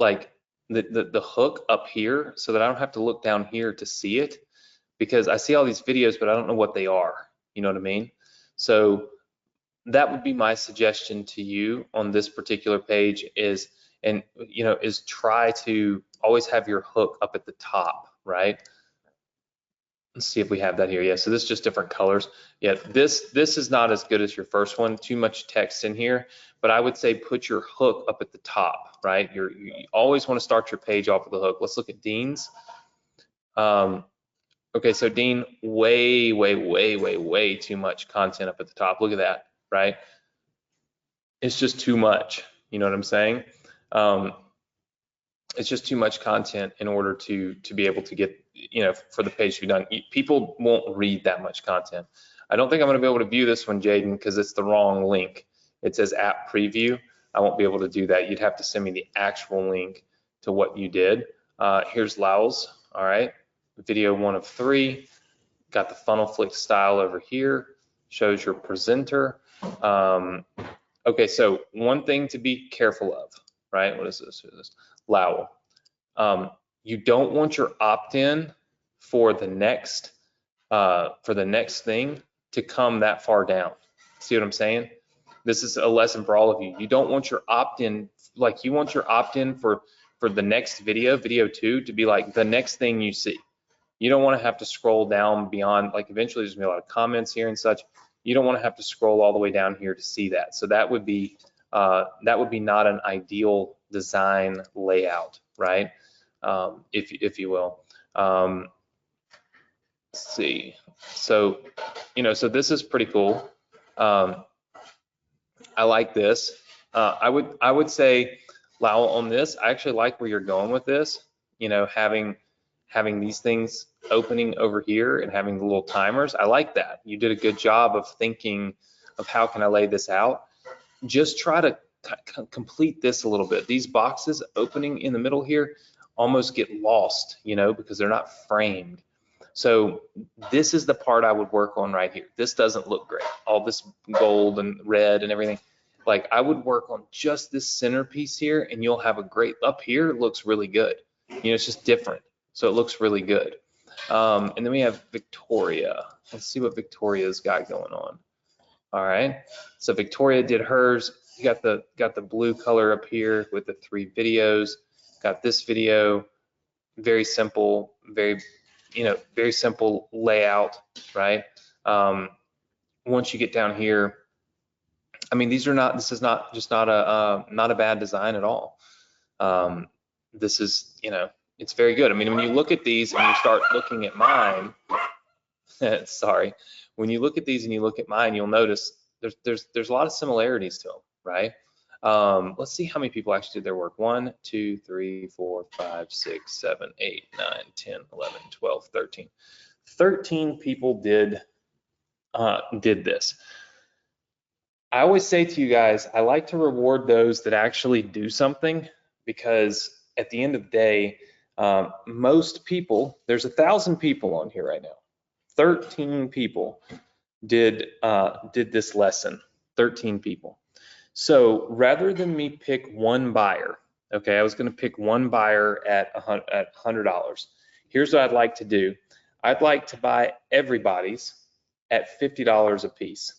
like the hook up here, so that I don't have to look down here to see it, because I see all these videos, but I don't know what they are. You know what I mean? So that would be my suggestion to you on this particular page is try to always have your hook up at the top, right? Let's see if we have that here. Yeah, so this is just different colors. Yeah, this is not as good as your first one. Too much text in here, but I would say put your hook up at the top, right? You always want to start your page off with a hook. Let's look at Dean's. Okay, so Dean, way too much content up at the top. Look at that, right? It's just too much. You know what I'm saying? It's just too much content in order to be able to get, for the page to be done. People won't read that much content. I don't think I'm going to be able to view this one, Jaden, because it's the wrong link. It says app preview. I won't be able to do that. You'd have to send me the actual link to what you did. Here's Lao's. All right, video 1 of 3. Got the funnel flick style over here. Shows your presenter. Okay, so one thing to be careful of, right? What is this? Lowell. You don't want your opt-in for the next thing to come that far down. See what I'm saying? This is a lesson for all of you. You don't want your opt-in, like you want your opt-in for the next video 2, to be like the next thing you see. You don't want to have to scroll down beyond, like eventually there's gonna be a lot of comments here and such. You don't want to have to scroll all the way down here to see that. So that would be not an ideal design layout, right? If you will. Let's see. So, so this is pretty cool. I like this. I would say, Lowell, on this, I actually like where you're going with this. Having these things opening over here and having the little timers. I like that. You did a good job of thinking of how can I lay this out. Just try to complete this a little bit. These boxes opening in the middle here almost get lost, because they're not framed. So this is the part I would work on right here. This doesn't look great. All this gold and red and everything. Like I would work on just this centerpiece here, and you'll have a great, up here it looks really good. It's just different. So it looks really good. And then we have Victoria. Let's see what Victoria's got going on. All right. So Victoria did hers. You got the blue color up here with the 3 videos. Got this video. Very simple. Very simple layout, right? Once you get down here, I mean, this is not a bad design at all. This is, It's very good. I mean, when you look at these and you start looking at mine, sorry, when you look at these and you look at mine, you'll notice there's a lot of similarities to them, right? Let's see how many people actually did their work. 1, 2, 3, 4, 5, 6, 7, 8, 9, 10, 11, 12, 13. 13 people did this. I always say to you guys, I like to reward those that actually do something, because at the end of the day, most people, there's 1,000 people on here right now. 13 people did this lesson. 13 people. So rather than me pick one buyer, okay, I was going to pick one buyer at $100. Here's what I'd like to do. I'd like to buy everybody's at $50 a piece.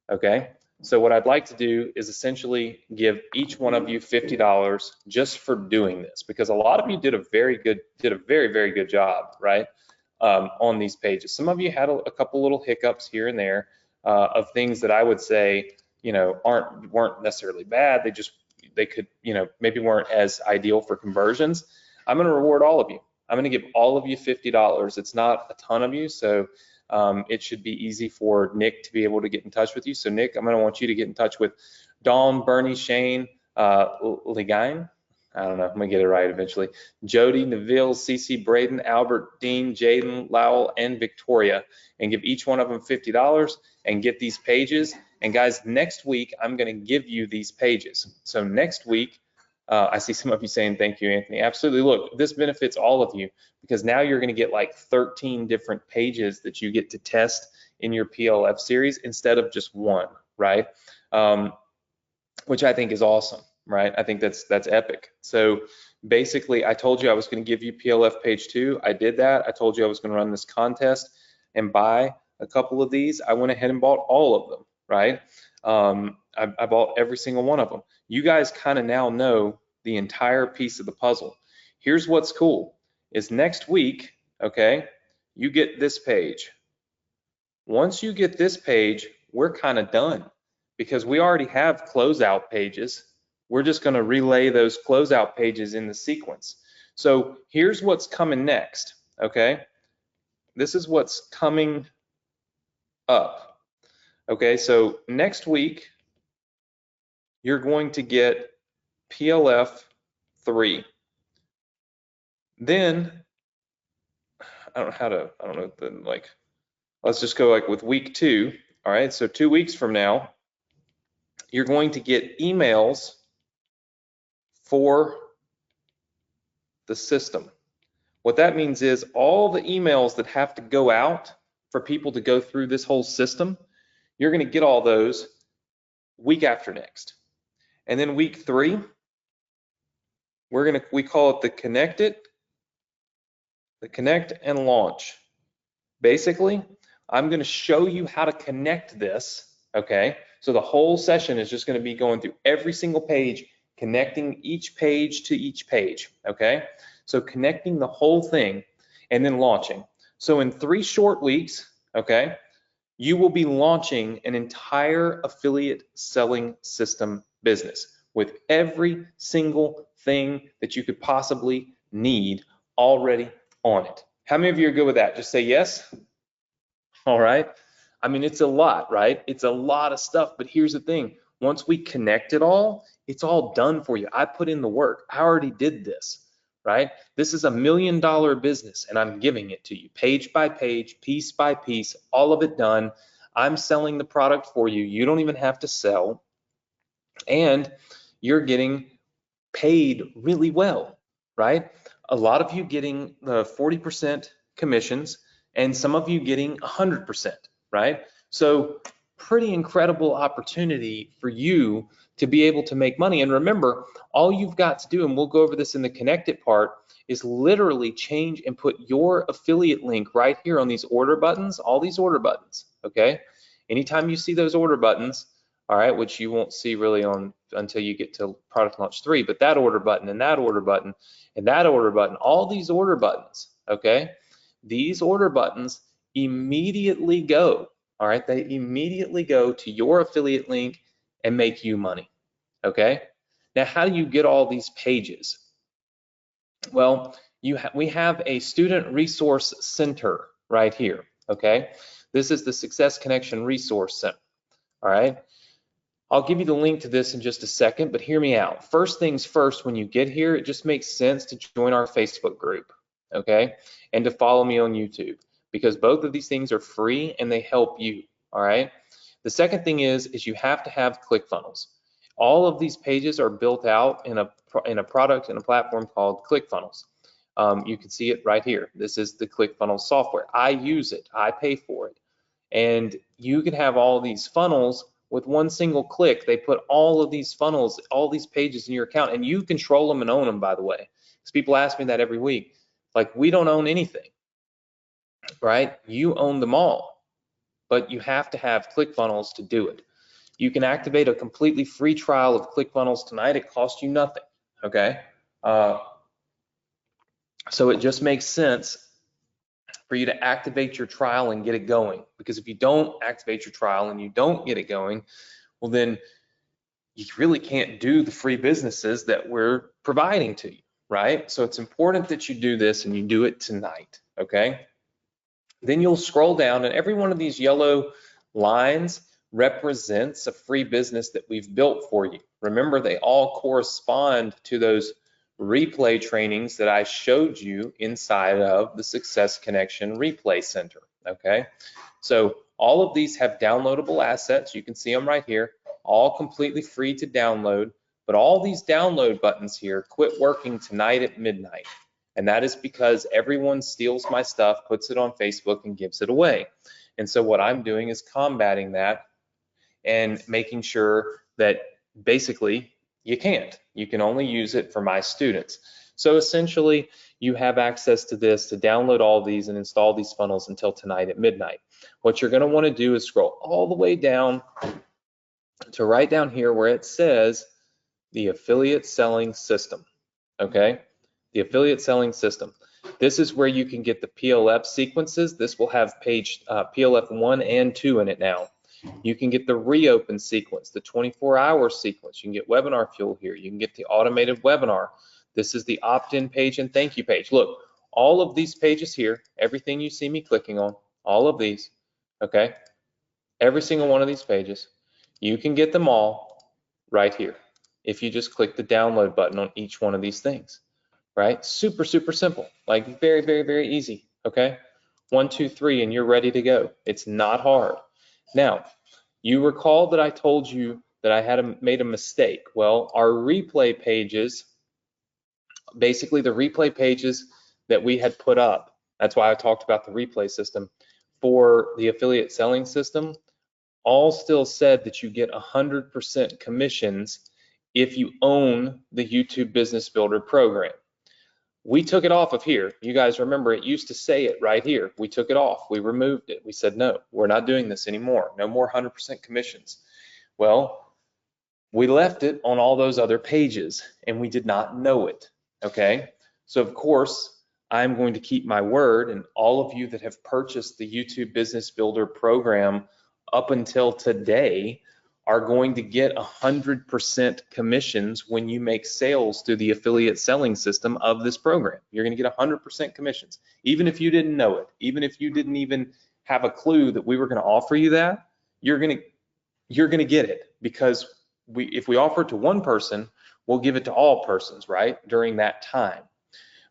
Okay. So what I'd like to do is essentially give each one of you $50 just for doing this, because a lot of you did a very, very good job, right, on these pages. Some of you had a couple little hiccups here and there of things that I would say, you know, weren't necessarily bad. They could, you know, maybe weren't as ideal for conversions. I'm going to reward all of you. I'm going to give all of you $50. It's not a ton of you, so it should be easy for Nick to be able to get in touch with you. So Nick, I'm going to want you to get in touch with Dawn, Bernie, Shane, Ligine. I don't know, I'm going to get it right eventually. Jody, Neville, Cece, Braden, Albert, Dean, Jaden, Lowell, and Victoria, and give each one of them $50 and get these pages. And guys, next week, I'm going to give you these pages. So next week, I see some of you saying, thank you, Anthony. Absolutely. Look, this benefits all of you, because now you're going to get like 13 different pages that you get to test in your PLF series instead of just one, right? Which I think is awesome, right? I think that's epic. So basically, I told you I was going to give you PLF page 2. I did that. I told you I was going to run this contest and buy a couple of these. I went ahead and bought all of them, right? I bought every single one of them. You guys kind of now know the entire piece of the puzzle. Here's what's cool is next week, okay, you get this page. Once you get this page, we're kind of done, because we already have closeout pages. We're just going to relay those closeout pages in the sequence. So here's what's coming next, okay? This is what's coming up. Okay, so next week, you're going to get PLF 3. Then, let's just go like with week 2. All right, so 2 weeks from now, you're going to get emails for the system. What that means is all the emails that have to go out for people to go through this whole system, you're going to get all those week after next. And then week 3, we call it the connect and launch. Basically, I'm going to show you how to connect this, okay? So the whole session is just going to be going through every single page, connecting each page to each page, okay? So connecting the whole thing and then launching. So in 3 short weeks, okay, you will be launching an entire affiliate selling system business with every single thing that you could possibly need already on it. How many of you are good with that? Just say yes. All right. I mean, it's a lot, right? It's a lot of stuff, but here's the thing. Once we connect it all, it's all done for you. I put in the work. I already did this, right? This is $1 million business, and I'm giving it to you page by page, piece by piece, all of it done. I'm selling the product for you. You don't even have to sell, and you're getting paid really well, right? A lot of you getting 40% commissions, and some of you getting 100%, right? So pretty incredible opportunity for you to be able to make money. And remember, all you've got to do, and we'll go over this in the connected part, is literally change and put your affiliate link right here on these order buttons, all these order buttons, okay? Anytime you see those order buttons, all right, which you won't see really until you get to product launch 3, but that order button and that order button and that order button, all these order buttons, okay? These order buttons immediately go, all right? They immediately go to your affiliate link and make you money, okay? Now, how do you get all these pages? Well, we have a student resource center right here, okay? This is the Success Connection Resource Center, all right? I'll give you the link to this in just a second, but hear me out. First things first, when you get here, it just makes sense to join our Facebook group, okay? And to follow me on YouTube, because both of these things are free and they help you, all right? The second thing is you have to have ClickFunnels. All of these pages are built out in a product and a platform called ClickFunnels. You can see it right here. This is the ClickFunnels software. I use it, I pay for it. And you can have all these funnels with one single click. They put all of these funnels, all these pages in your account, and you control them and own them, by the way. Because people ask me that every week. Like, we don't own anything, right? You own them all, but you have to have ClickFunnels to do it. You can activate a completely free trial of ClickFunnels tonight. It costs you nothing, okay? So it just makes sense for you to activate your trial and get it going. Because if you don't activate your trial and you don't get it going, well, then you really can't do the free businesses that we're providing to you, right? So it's important that you do this and you do it tonight, okay? Then you'll scroll down, and every one of these yellow lines represents a free business that we've built for you. Remember, they all correspond to those replay trainings that I showed you inside of the Success Connection Replay Center, okay? So all of these have downloadable assets. You can see them right here, all completely free to download, but all these download buttons here quit working tonight at midnight. And that is because everyone steals my stuff, puts it on Facebook, and gives it away. And so what I'm doing is combating that and making sure that basically you can't. You can only use it for my students. So essentially, you have access to this to download all these and install these funnels until tonight at midnight. What you're going to want to do is scroll all the way down to right down here where it says the affiliate selling system, okay? The affiliate selling system. This is where you can get the PLF sequences. This will have page PLF 1 and 2 in it now. You can get the reopen sequence, the 24-hour sequence. You can get webinar fuel here. You can get the automated webinar. This is the opt-in page and thank you page. Look, all of these pages here, everything you see me clicking on, all of these, okay? Every single one of these pages, you can get them all right here if you just click the download button on each one of these things, right? Super, super simple, like very, very, very easy, okay? 1, 2, 3, and you're ready to go. It's not hard. Now, you recall that I told you that I had made a mistake. Well, our replay pages, basically the replay pages that we had put up, that's why I talked about the replay system, for the affiliate selling system, all still said that you get 100% commissions if you own the YouTube Business Builder program. We took it off of here. You guys remember it used to say it right here. We took it off. We removed it. We said, no, we're not doing this anymore. No more 100% commissions. Well, we left it on all those other pages and we did not know it, okay? So of course, I'm going to keep my word, and all of you that have purchased the YouTube Business Builder program up until today are going to get 100% commissions when you make sales through the affiliate selling system of this program. You're going to get 100% commissions, even if you didn't know it, even if you didn't even have a clue that we were going to offer you that. You're going to get it, because if we offer it to one person, we'll give it to all persons, right, during that time.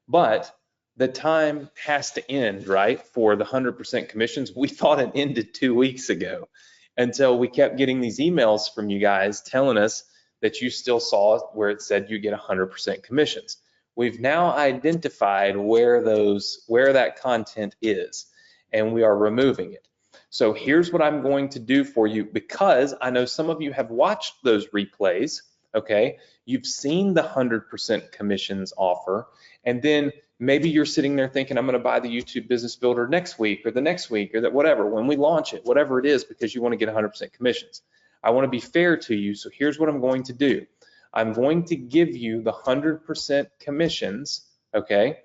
But the time has to end, right, for the 100% commissions. We thought it ended 2 weeks ago, until we kept getting these emails from you guys telling us that you still saw where it said you get 100% commissions. We've now identified where that content is, and we are removing it. So here's what I'm going to do for you, because I know some of you have watched those replays, okay? You've seen the 100% commissions offer, and then maybe you're sitting there thinking, I'm going to buy the YouTube Business Builder next week or the next week or that whatever, when we launch it, whatever it is, because you want to get 100% commissions. I want to be fair to you, so here's what I'm going to do. I'm going to give you the 100% commissions, okay,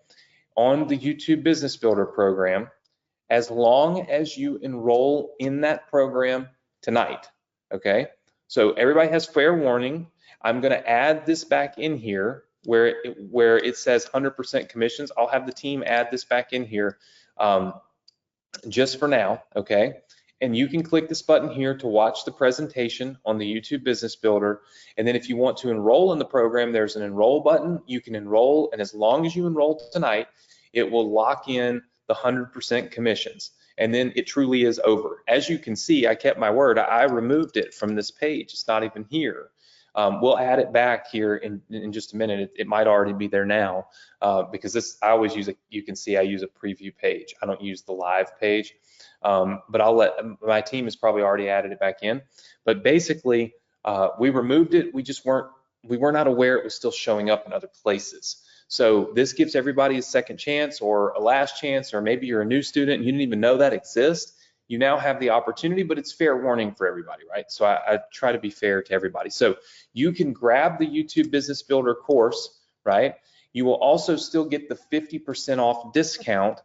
on the YouTube Business Builder program, as long as you enroll in that program tonight, okay? So everybody has fair warning. I'm going to add this back in here where it says 100% commissions. I'll have the team add this back in here just for now, okay? And you can click this button here to watch the presentation on the YouTube Business Builder. And then if you want to enroll in the program, there's an enroll button. You can enroll, and as long as you enroll tonight, it will lock in the 100% commissions. And then it truly is over. As you can see, I kept my word. I removed it from this page. It's not even here. We'll add it back here in just a minute. It might already be there now because this, I always use you can see I use a preview page. I don't use the live page, but my team has probably already added it back in. But basically, we removed it. We were not aware it was still showing up in other places. So this gives everybody a second chance or a last chance, or maybe you're a new student and you didn't even know that exists. You now have the opportunity, but it's fair warning for everybody, right? So I try to be fair to everybody. So you can grab the YouTube Business Builder course, right? You will also still get the 50% off discount,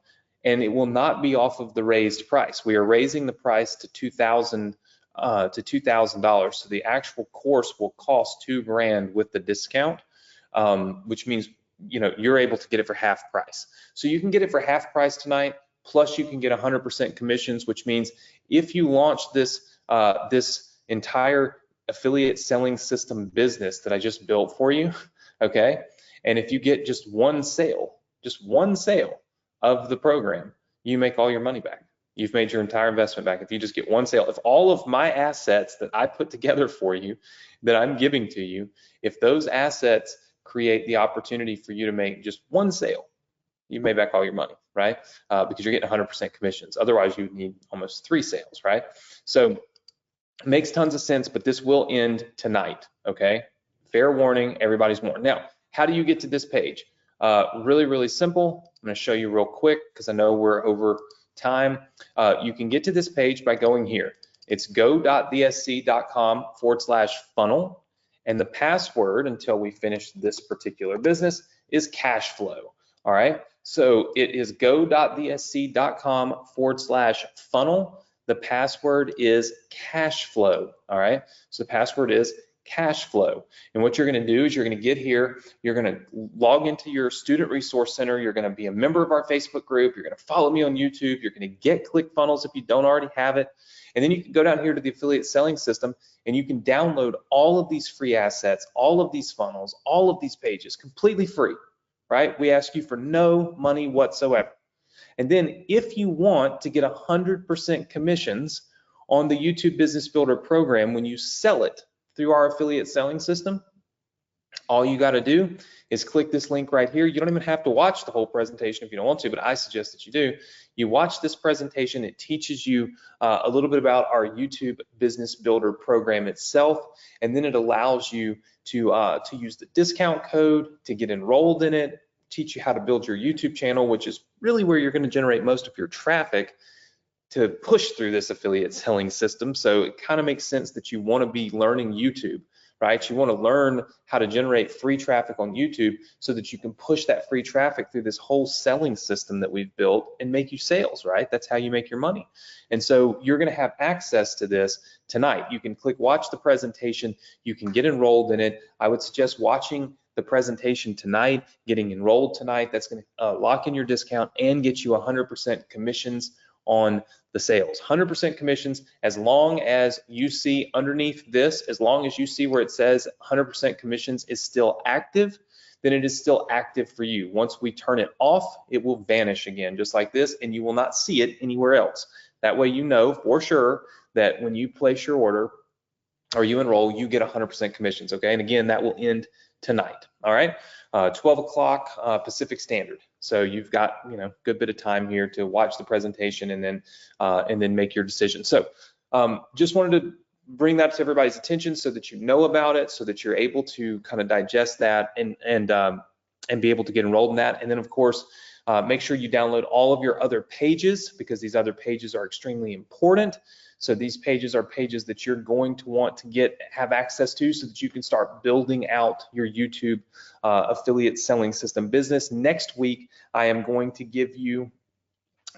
and it will not be off of the raised price. We are raising the price to $2,000 So the actual course will cost $2,000 with the discount, which means you're able to get it for half price. So you can get it for half price tonight. Plus you can get 100% commissions, which means if you launch this entire affiliate selling system business that I just built for you, okay, and if you get just one sale of the program, you make all your money back. You've made your entire investment back if you just get one sale. If all of my assets that I put together for you, that I'm giving to you, if those assets create the opportunity for you to make just one sale, you made back all your money, right? Because you're getting 100% commissions. Otherwise, you would need almost 3 sales, right? So it makes tons of sense, but this will end tonight, okay? Fair warning, everybody's warned. Now, how do you get to this page? Really, really simple. I'm gonna show you real quick because I know we're over time. You can get to this page by going here. It's go.thesc.com/funnel, and the password until we finish this particular business is cash flow. All right, so it is go.thesc.com/funnel. The password is cash flow. All right, so the password is cash flow. And what you're going to do is you're going to get here, you're going to log into your student resource center, you're going to be a member of our Facebook group, you're going to follow me on YouTube, you're going to get ClickFunnels if you don't already have it. And then you can go down here to the affiliate selling system and you can download all of these free assets, all of these funnels, all of these pages completely free. Right? We ask you for no money whatsoever. And then if you want to get 100% commissions on the YouTube Business Builder program when you sell it through our affiliate selling system, all you got to do is click this link right here. You don't even have to watch the whole presentation if you don't want to, but I suggest that you do. You watch this presentation. It teaches you a little bit about our YouTube Business Builder program itself, and then it allows you to use the discount code to get enrolled in it, teach you how to build your YouTube channel, which is really where you're going to generate most of your traffic to push through this affiliate selling system. So it kind of makes sense that you want to be learning YouTube, right? You want to learn how to generate free traffic on YouTube so that you can push that free traffic through this whole selling system that we've built and make you sales, right? That's how you make your money. And so you're going to have access to this tonight. You can click watch the presentation. You can get enrolled in it. I would suggest watching the presentation tonight, getting enrolled tonight. That's going to lock in your discount and get you 100% commissions on the sales. 100% commissions, as long as you see underneath this, as long as you see where it says 100% commissions is still active, then it is still active for you. Once we turn it off, it will vanish again, just like this, and you will not see it anywhere else. That way you know for sure that when you place your order or you enroll, you get 100% commissions, okay? And again, that will end tonight, all right? 12 o'clock Pacific Standard. So you've got, a good bit of time here to watch the presentation and then make your decision. So just wanted to bring that to everybody's attention so that you know about it, so that you're able to kind of digest that and be able to get enrolled in that. And then of course, make sure you download all of your other pages because these other pages are extremely important. So these pages are pages that you're going to want to have access to so that you can start building out your YouTube affiliate selling system business. Next week, I am going to give you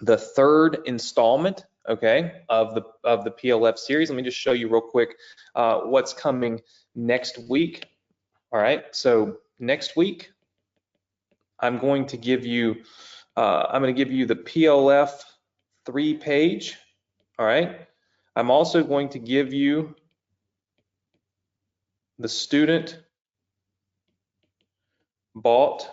the 3rd installment, okay, of the PLF series. Let me just show you real quick what's coming next week. All right, so next week, I'm going to give you the PLF 3 page. All right. I'm also going to give you the student bought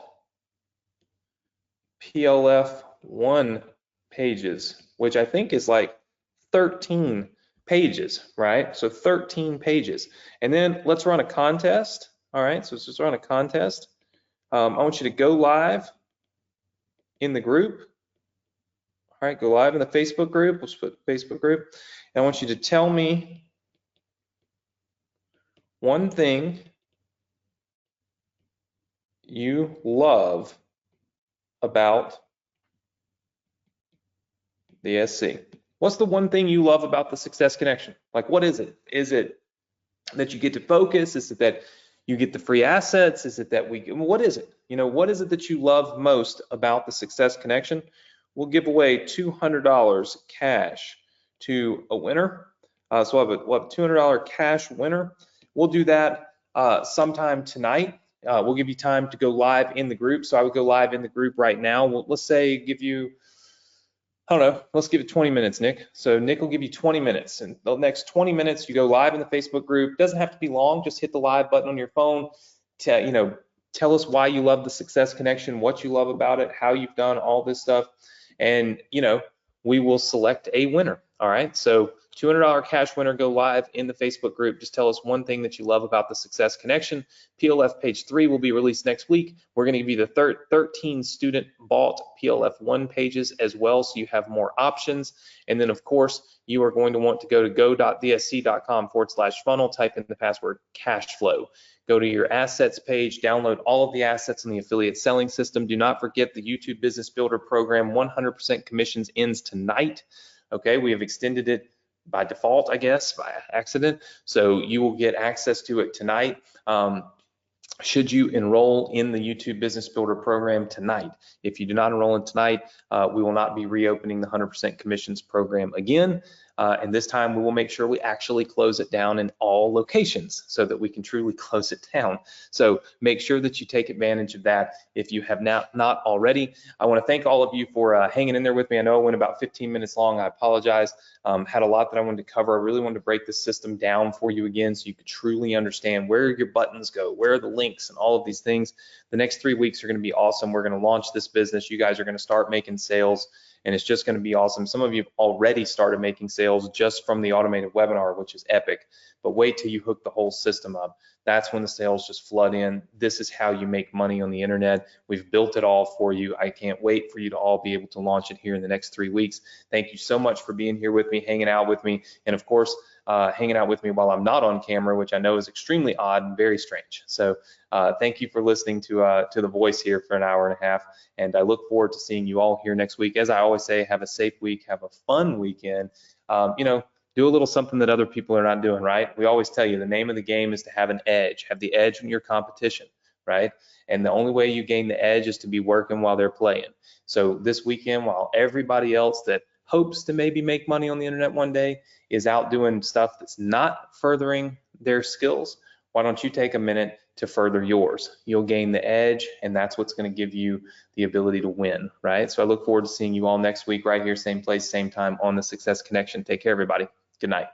PLF 1 pages, which I think is like 13 pages, right? So 13 pages. And then let's run a contest. All right, so let's just run a contest. I want you to go live in the group. All right, go live in the Facebook group. Let's put Facebook group. And I want you to tell me one thing you love about the SC. What's the one thing you love about the Success Connection? Like, what is it? Is it that you get to focus? Is it that you get the free assets? Is it that what is it? You know, what is it that you love most about the Success Connection? We'll give away $200 cash to a winner. So we'll have a $200 cash winner. We'll do that sometime tonight. We'll give you time to go live in the group. So I would go live in the group right now. Let's say give you, I don't know, let's give it 20 minutes, Nick. So Nick will give you 20 minutes. And the next 20 minutes, you go live in the Facebook group. Doesn't have to be long. Just hit the live button on your phone. Tell us why you love the Success Connection, what you love about it, how you've done all this stuff. And, we will select a winner. All right. So $200 cash winner, go live in the Facebook group. Just tell us one thing that you love about the Success Connection. PLF page 3 will be released next week. We're going to give you the 13 student bought PLF 1 pages as well, so you have more options. And then, of course, you are going to want to go to go.vsc.com/funnel, type in the password cash flow. Go to your assets page, download all of the assets in the affiliate selling system. Do not forget the YouTube Business Builder program, 100% commissions ends tonight. Okay, we have extended it by default, I guess, by accident. So you will get access to it tonight. Should you enroll in the YouTube Business Builder program tonight? If you do not enroll in tonight, we will not be reopening the 100% commissions program again. And this time we will make sure we actually close it down in all locations so that we can truly close it down. So make sure that you take advantage of that if you have not already. I want to thank all of you for hanging in there with me. I know it went about 15 minutes long. I apologize. Had a lot that I wanted to cover. I really wanted to break the system down for you again so you could truly understand where your buttons go, where are the links and all of these things. The next 3 weeks are going to be awesome. We're going to launch this business. You guys are going to start making sales, and it's just going to be awesome. Some of you have already started making sales just from the automated webinar, which is epic, but wait till you hook the whole system up. That's when the sales just flood in. This is how you make money on the internet. We've built it all for you. I can't wait for you to all be able to launch it here in the next 3 weeks. Thank you so much for being here with me, hanging out with me, and of course, hanging out with me while I'm not on camera, which I know is extremely odd and very strange. So thank you for listening to the voice here for an hour and a half, and I look forward to seeing you all here next week. As I always say, have a safe week, have a fun weekend. Do a little something that other people are not doing, right? We always tell you the name of the game is to have an edge, have the edge in your competition, right? And the only way you gain the edge is to be working while they're playing. So this weekend, while everybody else that hopes to maybe make money on the internet one day is out doing stuff that's not furthering their skills, why don't you take a minute to further yours? You'll gain the edge, and that's what's going to give you the ability to win, right? So I look forward to seeing you all next week right here, same place, same time on the Success Connection. Take care, everybody. Good night.